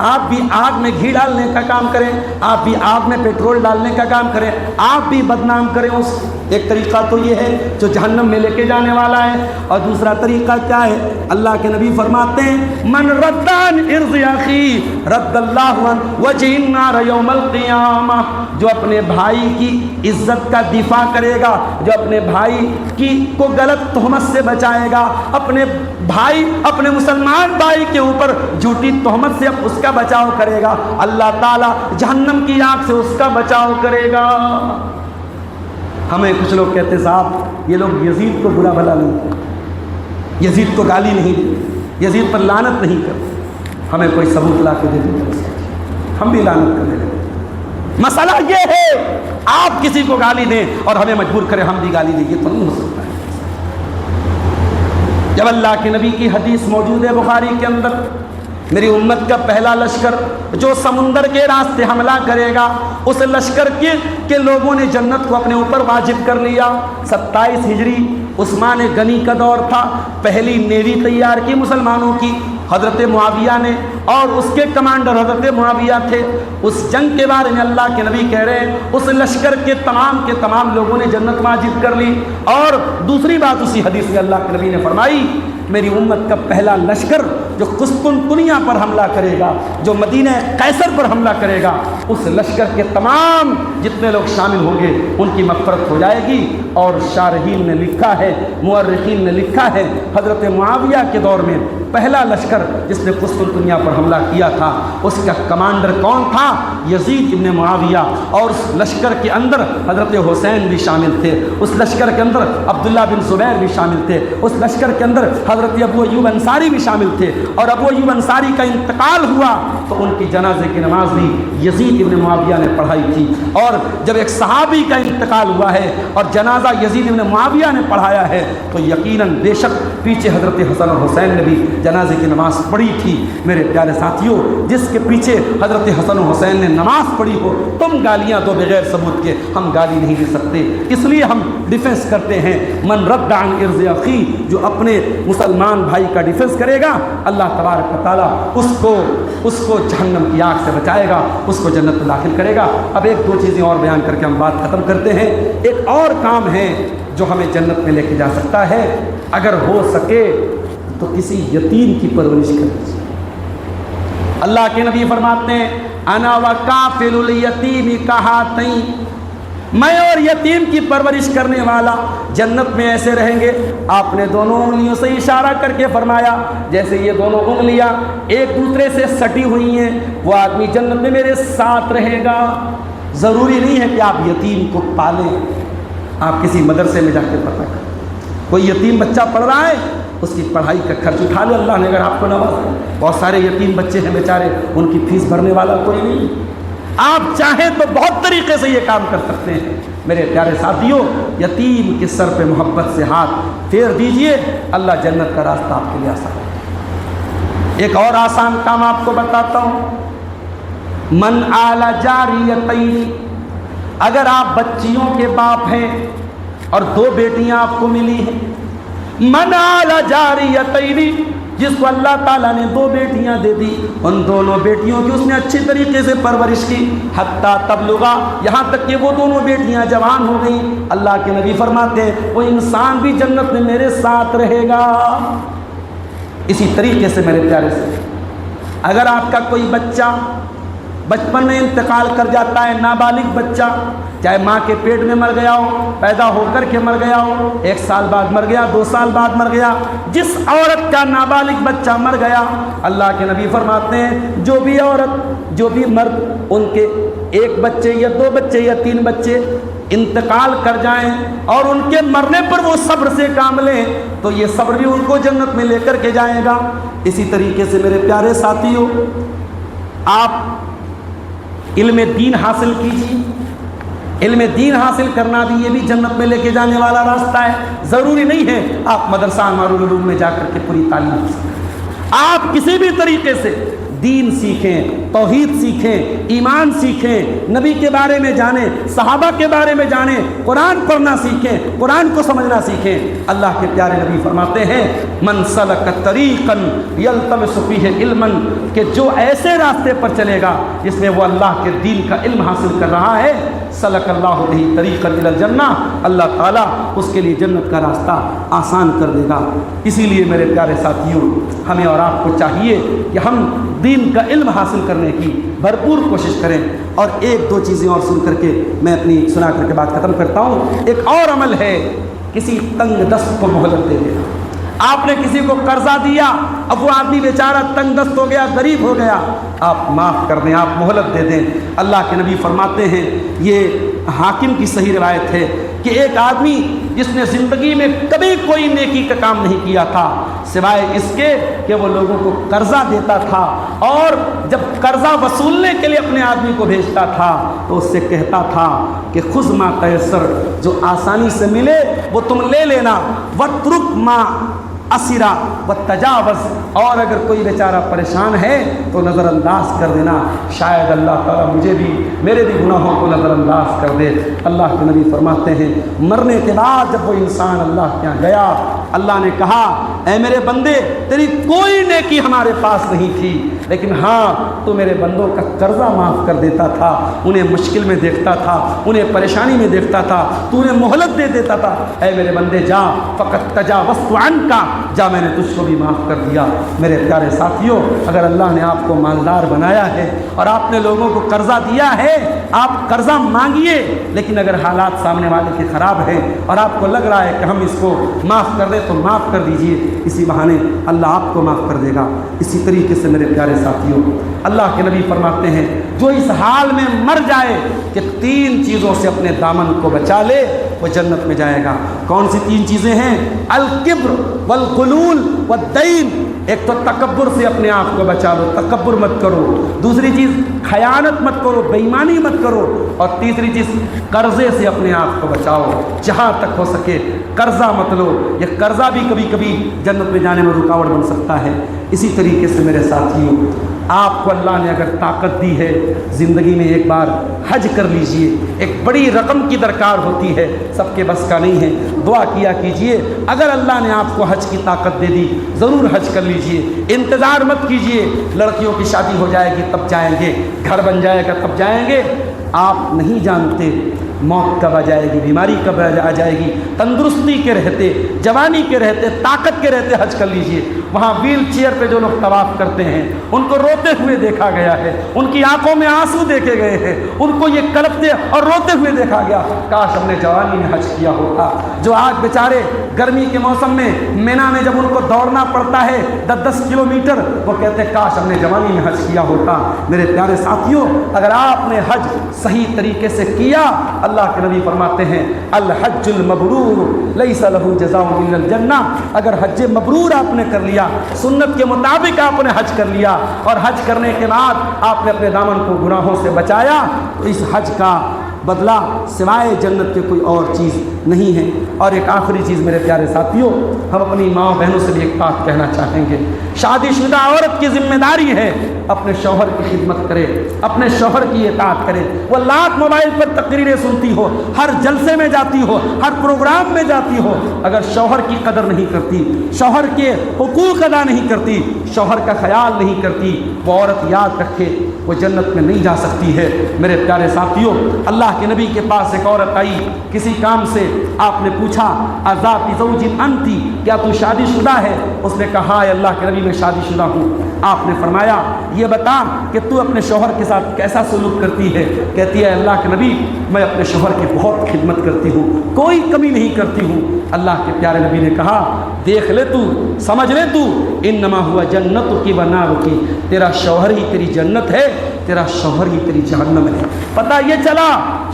آپ بھی آگ میں گھی ڈالنے کا کام کریں, آپ بھی آگ میں پیٹرول ڈالنے کا کام کریں, آپ بھی بدنام کریں اس. ایک طریقہ تو یہ ہے جو جہنم میں لے کے جانے والا ہے. اور دوسرا طریقہ کیا ہے؟ اللہ کے نبی فرماتے ہیں من رد عن عرض اخی رد اللہ عنہ وجہ النار یوم القیامہ, جو اپنے بھائی کی عزت کا دفاع کرے گا, جو اپنے بھائی کی کو غلط تہمت سے بچائے گا, اپنے بھائی, اپنے مسلمان بھائی کے اوپر جھوٹی تہمت سے اس کا بچاؤ کرے گا, اللہ تعالیٰ جہنم کی آگ سے اس کا بچاؤ کرے گا. ہمیں کچھ لوگ کہتے صاحب یہ لوگ یزید کو برا بھلا نہیں, یزید کو گالی نہیں دی, یزید پر لعنت نہیں کرتے. ہمیں کوئی ثبوت لا کے دے دیں، ہم بھی لعنت کرنے لگے۔ مسئلہ یہ ہے آپ کسی کو گالی دیں اور ہمیں مجبور کریں ہم بھی گالی دیں، یہ تو نہیں ہو سکتا ہے۔ جب اللہ کے نبی کی حدیث موجود ہے بخاری کے اندر، میری امت کا پہلا لشکر جو سمندر کے راستے حملہ کرے گا، اس لشکر کے لوگوں نے جنت کو اپنے اوپر واجب کر لیا۔ 27 ہجری عثمان غنی کا دور تھا، پہلی نیوی تیار کی مسلمانوں کی حضرت معاویہ نے، اور اس کے کمانڈر حضرت معاویہ تھے۔ اس جنگ کے بارے میں اللہ کے نبی کہہ رہے ہیں اس لشکر کے تمام لوگوں نے جنت واجب کر لی۔ اور دوسری بات اسی حدیث میں اللہ کے نبی نے فرمائی، میری امت کا پہلا لشکر جو قسطنطنیہ پر حملہ کرے گا، جو مدینہ قیصر پر حملہ کرے گا، اس لشکر کے تمام جتنے لوگ شامل ہوں گے ان کی مغفرت ہو جائے گی۔ اور شارحین نے لکھا ہے، مورخین نے لکھا ہے، حضرت معاویہ کے دور میں پہلا لشکر جس نے قسطنطنیہ پر حملہ کیا تھا اس کا کمانڈر کون تھا؟ یزید ابن معاویہ۔ اور اس لشکر کے اندر حضرت حسین بھی شامل تھے، اس لشکر کے اندر عبداللہ بن زبیر بھی شامل تھے، اس لشکر کے اندر حضرت ابو ایوب انصاری بھی شامل تھے۔ اور ابو ایوب انصاری کا انتقال ہوا تو ان کی جنازے کی نماز بھی یزید ابن معاویہ نے پڑھائی تھی۔ اور جب ایک صحابی کا انتقال ہوا ہے اور جنازہ یزید ابن معاویہ نے پڑھایا ہے تو یقیناً بے شک پیچھے حضرت حسن اور حسین نے بھی جنازے کی نماز پڑھی تھی۔ میرے پیارے ساتھیوں، جس کے پیچھے حضرت حسن و حسین نے نماز پڑھی ہو، تم گالیاں دو بغیر ثبوت کے، ہم گالی نہیں دے سکتے، اس لیے ہم ڈیفنس کرتے ہیں۔ من رد عن ارض اخی، جو اپنے مسلمان بھائی کا ڈیفنس کرے گا اللہ تبارک و تعالیٰ اس کو جہنم کی آگ سے بچائے گا، اس کو جنت میں داخل کرے گا۔ اب ایک دو چیزیں اور بیان کر کے ہم بات ختم کرتے ہیں۔ ایک اور کام ہے جو ہمیں جنت میں لے کے جا سکتا ہے، اگر ہو سکے تو کسی یتیم کی پرورش کرنی چاہیے۔ اللہ کے نبی فرماتے ہیں انا وکافل الیتیم کہاتین، میں اور یتیم کی پرورش کرنے والا جنت میں ایسے رہیں گے۔ آپ نے دونوں انگلیوں سے اشارہ کر کے فرمایا جیسے یہ دونوں انگلیاں ایک دوسرے سے سٹی ہوئی ہیں، وہ آدمی جنت میں میرے ساتھ رہے گا۔ ضروری نہیں ہے کہ آپ یتیم کو پالیں، آپ کسی مدرسے میں جا کے پتہ کریں، کوئی یتیم بچہ پڑھ رہا ہے اس کی پڑھائی کا خرچ اٹھا لے، اللہ نے اگر آپ کو نوازا۔ بہت سارے یتیم بچے ہیں بیچارے، ان کی فیس بھرنے والا کوئی نہیں۔ آپ چاہیں تو بہت طریقے سے یہ کام کر سکتے ہیں۔ میرے پیارے ساتھیوں، یتیم کے سر پہ محبت سے ہاتھ پھیر دیجئے، اللہ جنت کا راستہ آپ کے لیے آسان ہے۔ ایک اور آسان کام آپ کو بتاتا ہوں، من آل جاریتین، اگر آپ بچیوں کے باپ ہیں اور دو بیٹیاں آپ کو ملی ہیں، من آل جاریتین، جس کو اللہ تعالیٰ نے دو بیٹیاں دے دی، ان دونوں بیٹیوں کی اس نے اچھی طریقے سے پرورش کی، حتیٰ تبلغا، یہاں تک کہ وہ دونوں بیٹیاں جوان ہو گئیں۔ اللہ کے نبی فرماتے ہیں وہ انسان بھی جنت میں میرے ساتھ رہے گا۔ اسی طریقے سے میرے پیارے سے، اگر آپ کا کوئی بچہ بچپن میں انتقال کر جاتا ہے، نابالغ بچہ، چاہے ماں کے پیٹ میں مر گیا ہو، پیدا ہو کر کے مر گیا ہو، 1 سال بعد مر گیا، 2 سال بعد مر گیا، جس عورت کا نابالغ بچہ مر گیا، اللہ کے نبی فرماتے ہیں جو بھی عورت، جو بھی مرد، ان کے 1 بچے یا 2 بچے یا 3 بچے انتقال کر جائیں اور ان کے مرنے پر وہ صبر سے کام لیں تو یہ صبر بھی ان کو جنت میں لے کر کے جائے گا۔ اسی طریقے سے میرے پیارے ساتھیوں، آپ علم دین حاصل کیجیے۔ علم دین حاصل کرنا بھی یہ بھی جنت میں لے کے جانے والا راستہ ہے۔ ضروری نہیں ہے آپ مدرسہ انوار العلوم میں جا کر کے پوری تعلیم حاصل کریں، آپ کسی بھی طریقے سے دین سیکھیں، توحید سیکھیں، ایمان سیکھیں، نبی کے بارے میں جانیں، صحابہ کے بارے میں جانیں، قرآن پڑھنا سیکھیں، قرآن کو سمجھنا سیکھیں۔ اللہ کے پیارے نبی فرماتے ہیں من سلک طریقا یلتمس فیہ علما، کہ جو ایسے راستے پر چلے گا جس میں وہ اللہ کے دین کا علم حاصل کر رہا ہے، سلک اللہ بہ طریقا الی الجنہ، اللہ تعالیٰ اس کے لیے جنت کا راستہ آسان کر دے گا۔ اسی لیے میرے پیارے ساتھیوں، ہمیں اور آپ کو چاہیے کہ ہم دین کا علم حاصل کرنے کی بھرپور کوشش کریں۔ اور 1-2 چیزیں اور سن کر کے میں اپنی سنا کر کے بات ختم کرتا ہوں۔ ایک اور عمل ہے کسی تنگ دست کو مہلت دے دینا۔ آپ نے کسی کو قرضہ دیا، اب وہ آدمی بیچارہ تنگ دست ہو گیا، غریب ہو گیا، آپ معاف کر دیں، آپ مہلت دے دیں۔ اللہ کے نبی فرماتے ہیں، یہ حاکم کی صحیح روایت ہے کہ ایک آدمی جس نے زندگی میں کبھی کوئی نیکی کا کام نہیں کیا تھا سوائے اس کے کہ وہ لوگوں کو قرضہ دیتا تھا، اور جب قرضہ وصولنے کے لیے اپنے آدمی کو بھیجتا تھا تو اس سے کہتا تھا کہ خذ ما تیسر، جو آسانی سے ملے وہ تم لے لینا، واترک ما اسرا وتجاوز، اور اگر کوئی بیچارہ پریشان ہے تو نظر انداز کر دینا، شاید اللہ تعالیٰ مجھے بھی میرے بھی گناہوں کو نظر انداز کر دے۔ اللہ کے نبی فرماتے ہیں مرنے کے بعد جب وہ انسان اللہ کے یہاں گیا، اللہ نے کہا اے میرے بندے تیری کوئی نیکی ہمارے پاس نہیں تھی، لیکن ہاں تو میرے بندوں کا قرضہ معاف کر دیتا تھا، انہیں مشکل میں دیکھتا تھا، انہیں پریشانی میں دیکھتا تھا، تو انہیں مہلت دے دیتا تھا، اے میرے بندے جا فقط تجاوزت عنک، جا میں نے تجھ کو بھی معاف کر دیا۔ میرے پیارے ساتھیوں، اگر اللہ نے آپ کو مالدار بنایا ہے اور آپ نے لوگوں کو قرضہ دیا ہے، آپ قرضہ مانگیے، لیکن اگر حالات سامنے والے کے خراب ہیں اور آپ کو لگ رہا ہے کہ ہم اس کو معاف کر دیں تو معاف کر دیجئے، اسی بہانے اللہ آپ کو معاف کر دے گا۔ اسی طریقے سے میرے پیارے ساتھیوں، اللہ کے نبی فرماتے ہیں جو اس حال میں مر جائے کہ 3 چیزوں سے اپنے دامن کو بچا لے وہ جنت میں جائے گا۔ کون سی 3 چیزیں ہیں؟ الکبر والغلول والدین، ایک تو تکبر سے اپنے آپ کو بچا لو، تکبر مت کرو، دوسری چیز خیانت مت کرو، بے ایمانی مت کرو، اور تیسری چیز قرضے سے اپنے آپ کو بچاؤ، جہاں تک ہو سکے قرضہ مت لو، یہ قرضہ بھی کبھی کبھی جنت میں جانے میں رکاوٹ بن سکتا ہے۔ اسی طریقے سے میرے ساتھیوں، آپ کو اللہ نے اگر طاقت دی ہے زندگی میں ایک بار حج کر لیجئے، ایک بڑی رقم کی درکار ہوتی ہے، سب کے بس کا نہیں ہے، دعا کیا کیجئے، اگر اللہ نے آپ کو حج کی طاقت دے دی ضرور حج کر لیجئے، انتظار مت کیجئے لڑکیوں کی شادی ہو جائے گی تب جائیں گے، گھر بن جائے گا تب جائیں گے، آپ نہیں جانتے موت کب آ جائے گی، بیماری کب آ جائے گی، تندرستی کے رہتے، جوانی کے رہتے، طاقت کے رہتے حج کر لیجئے۔ وہاں ویل چیئر پہ جو لوگ طواف کرتے ہیں ان کو روتے ہوئے دیکھا گیا ہے، ان کی آنکھوں میں آنسو دیکھے گئے ہیں، ان کو یہ کلپتے اور روتے ہوئے دیکھا گیا، کاش ہم نے جوانی میں حج کیا ہوتا۔ جو آج بیچارے گرمی کے موسم میں مینا میں جب ان کو دوڑنا پڑتا ہے 10-10 کلومیٹر، وہ کہتے ہیں کاش ہم نے جوانی میں حج کیا ہوتا۔ میرے پیارے ساتھیوں، اگر آپ نے حج صحیح طریقے سے کیا، اللہ کے نبی فرماتے ہیں الحج المبرور لیس له جزاء الا الجنہ، اگر حج مبرور آپ نے کر لیا، سنت کے مطابق آپ نے حج کر لیا، اور حج کرنے کے بعد آپ نے اپنے دامن کو گناہوں سے بچایا، تو اس حج کا بدلہ سوائے جنت کے کوئی اور چیز نہیں ہے۔ اور ایک آخری چیز میرے پیارے ساتھیوں، ہم اپنی ماں بہنوں سے بھی ایک بات کہنا چاہیں گے، شادی شدہ عورت کی ذمہ داری ہے اپنے شوہر کی خدمت کرے، اپنے شوہر کی اطاعت کرے۔ وہ لاکھ موبائل پر تقریریں سنتی ہو، ہر جلسے میں جاتی ہو، ہر پروگرام میں جاتی ہو، اگر شوہر کی قدر نہیں کرتی، شوہر کے حقوق ادا نہیں کرتی، شوہر کا خیال نہیں کرتی، وہ عورت یاد رکھے وہ جنت میں نہیں جا سکتی ہے۔ میرے پیارے ساتھیوں، اللہ کے نبی کے پاس ایک عورت آئی کسی کام سے، آپ نے پوچھا اذات زوج انتی، کیا تو شادی شدہ ہے؟ اس نے کہا اے اللہ کے نبی میں شادی شدہ ہوں۔ آپ نے فرمایا یہ بتا کہ تو اپنے شوہر کے ساتھ کیسا سلوک کرتی ہے؟ کہتی ہے اللہ کے نبی میں اپنے شوہر کی بہت خدمت کرتی ہوں، کوئی کمی نہیں کرتی ہوں۔ اللہ کے پیارے نبی نے کہا دیکھ لے تو، سمجھ لے تو، انما ہوا جنت کی بنار کی، تیرا شوہر ہی تیری جنت ہے، تیرا شوہر ہی تیری جہنم ہے۔ پتہ یہ چلا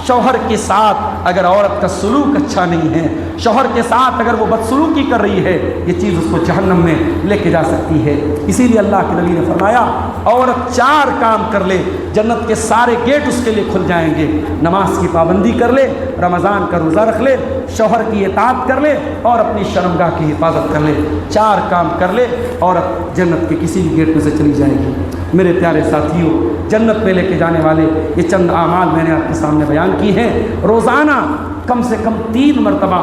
شوہر کے ساتھ اگر عورت کا سلوک اچھا نہیں ہے، شوہر کے ساتھ اگر وہ بدسلوکی کر رہی ہے، یہ چیز اس کو جہنم میں لے کے جا سکتی ہے۔ اسی لیے اللہ کے نبی نے فرمایا عورت 4 کام کر لے جنت کے سارے گیٹ اس کے لیے کھل جائیں گے، نماز کی پابندی کر لے، رمضان کا روزہ رکھ لے، شوہر کی اطاعت کر لے، اور اپنی شرمگاہ کی حفاظت کر لے۔ 4 کام کر لے عورت جنت کے کسی بھی گیٹ میں سے چلی جائے گی۔ میرے پیارے ساتھیوں، جنت میں لے کے جانے والے یہ چند اعمال میں نے آپ کے سامنے بیان کی ہیں۔ روزانہ کم سے کم 3 مرتبہ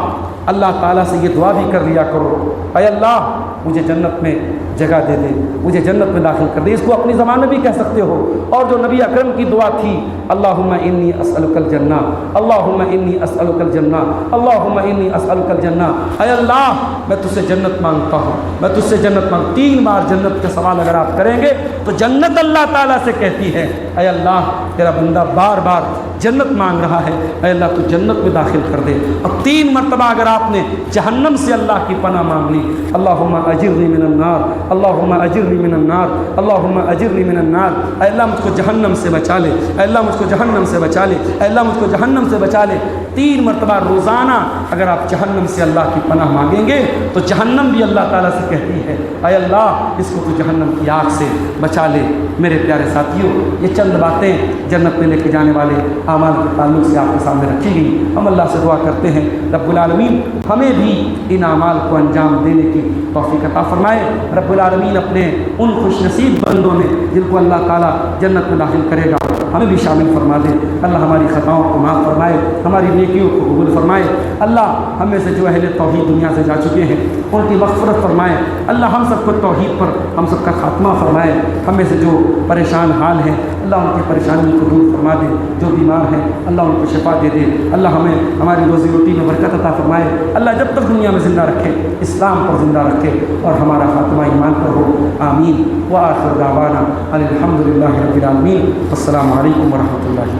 اللہ تعالیٰ سے یہ دعا بھی کر لیا کرو، اے اللہ مجھے جنت میں جگہ دے دے، مجھے جنت میں داخل کر دے۔ اس کو اپنی زبان میں بھی کہہ سکتے ہو۔ اور جو نبی اکرم کی دعا تھی اللہم انی اسألک الجنہ، اللہم انی اسألک الجنہ، اللہم انی اسألک الجنہ، اے اللہ میں تجھ سے جنت مانگتا ہوں، میں تجھ سے جنت مانگ۔ 3 بار جنت کا سوال اگر آپ کریں گے تو جنت اللہ تعالیٰ سے کہتی ہے اے اللہ تیرا بندہ بار بار جنت مانگ رہا ہے، اے اللہ تو جنت میں داخل کر دے۔ اور 3 مرتبہ اگر آپ نے جہنم سے اللہ کی پناہ مانگ لی، اللہم اجرنی من النار، اللہم اجرنی من النار، اللہم اجرنی من النار، اے اللہ مجھ کو جہنم سے بچا لے، اے اللہ مجھ کو جہنم سے بچا لے، اے اللہ مجھ کو جہنم سے بچا لے۔ 3 مرتبہ روزانہ اگر آپ جہنم سے اللہ کی پناہ مانگیں گے تو جہنم بھی اللہ تعالیٰ سے کہتی ہے اے اللہ اس کو تو جہنم کی آگ سے بچا لے۔ میرے پیارے ساتھیوں، یہ چند باتیں جنت میں لے کے جانے والے اعمال کے تعلق سے آپ کے سامنے رکھی گئی۔ ہم اللہ سے دعا کرتے ہیں رب العالمین ہمیں بھی ان اعمال کو انجام دینے کی توفیق عطا فرمائے۔ رب العالمین اپنے ان خوش نصیب بندوں میں جن کو اللہ تعالیٰ جنت میں داخل کرے گا ہمیں بھی شامل فرما دے۔ اللہ ہماری خطاؤں کو معاف فرمائے، ہماری نیکیوں کو قبول فرمائے۔ اللہ ہم میں سے جو اہل توحید دنیا سے جا چکے ہیں ان کی مغفرت فرمائے۔ اللہ ہم سب کو توحید پر ہم سب کا خاتمہ فرمائے۔ ہم میں سے جو پریشان حال ہیں اللہ ان کی پریشانی کو دور فرما دے، جو بیمار ہیں اللہ ان کو شفا دے دے۔ اللہ ہمیں ہماری روزی روٹی میں برکت عطا فرمائے۔ اللہ جب تک دنیا میں زندہ رکھے اسلام پر زندہ رکھے اور ہمارا خاتمہ ایمان پر ہو، آمین۔ وآخر دعوانا الحمد للہ رب العالمین۔ السلام علیکم ورحمۃ اللہ۔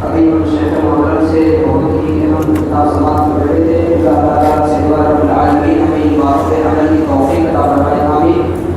ابھی ہم شیخ محرم سے بہت ہی اہم سماعت کر رہے تھے۔ اللہ تعالیٰ سے دعا رب العالمین ہمیں عبادت عمل کی توفیق عطا فرمائے، آمین۔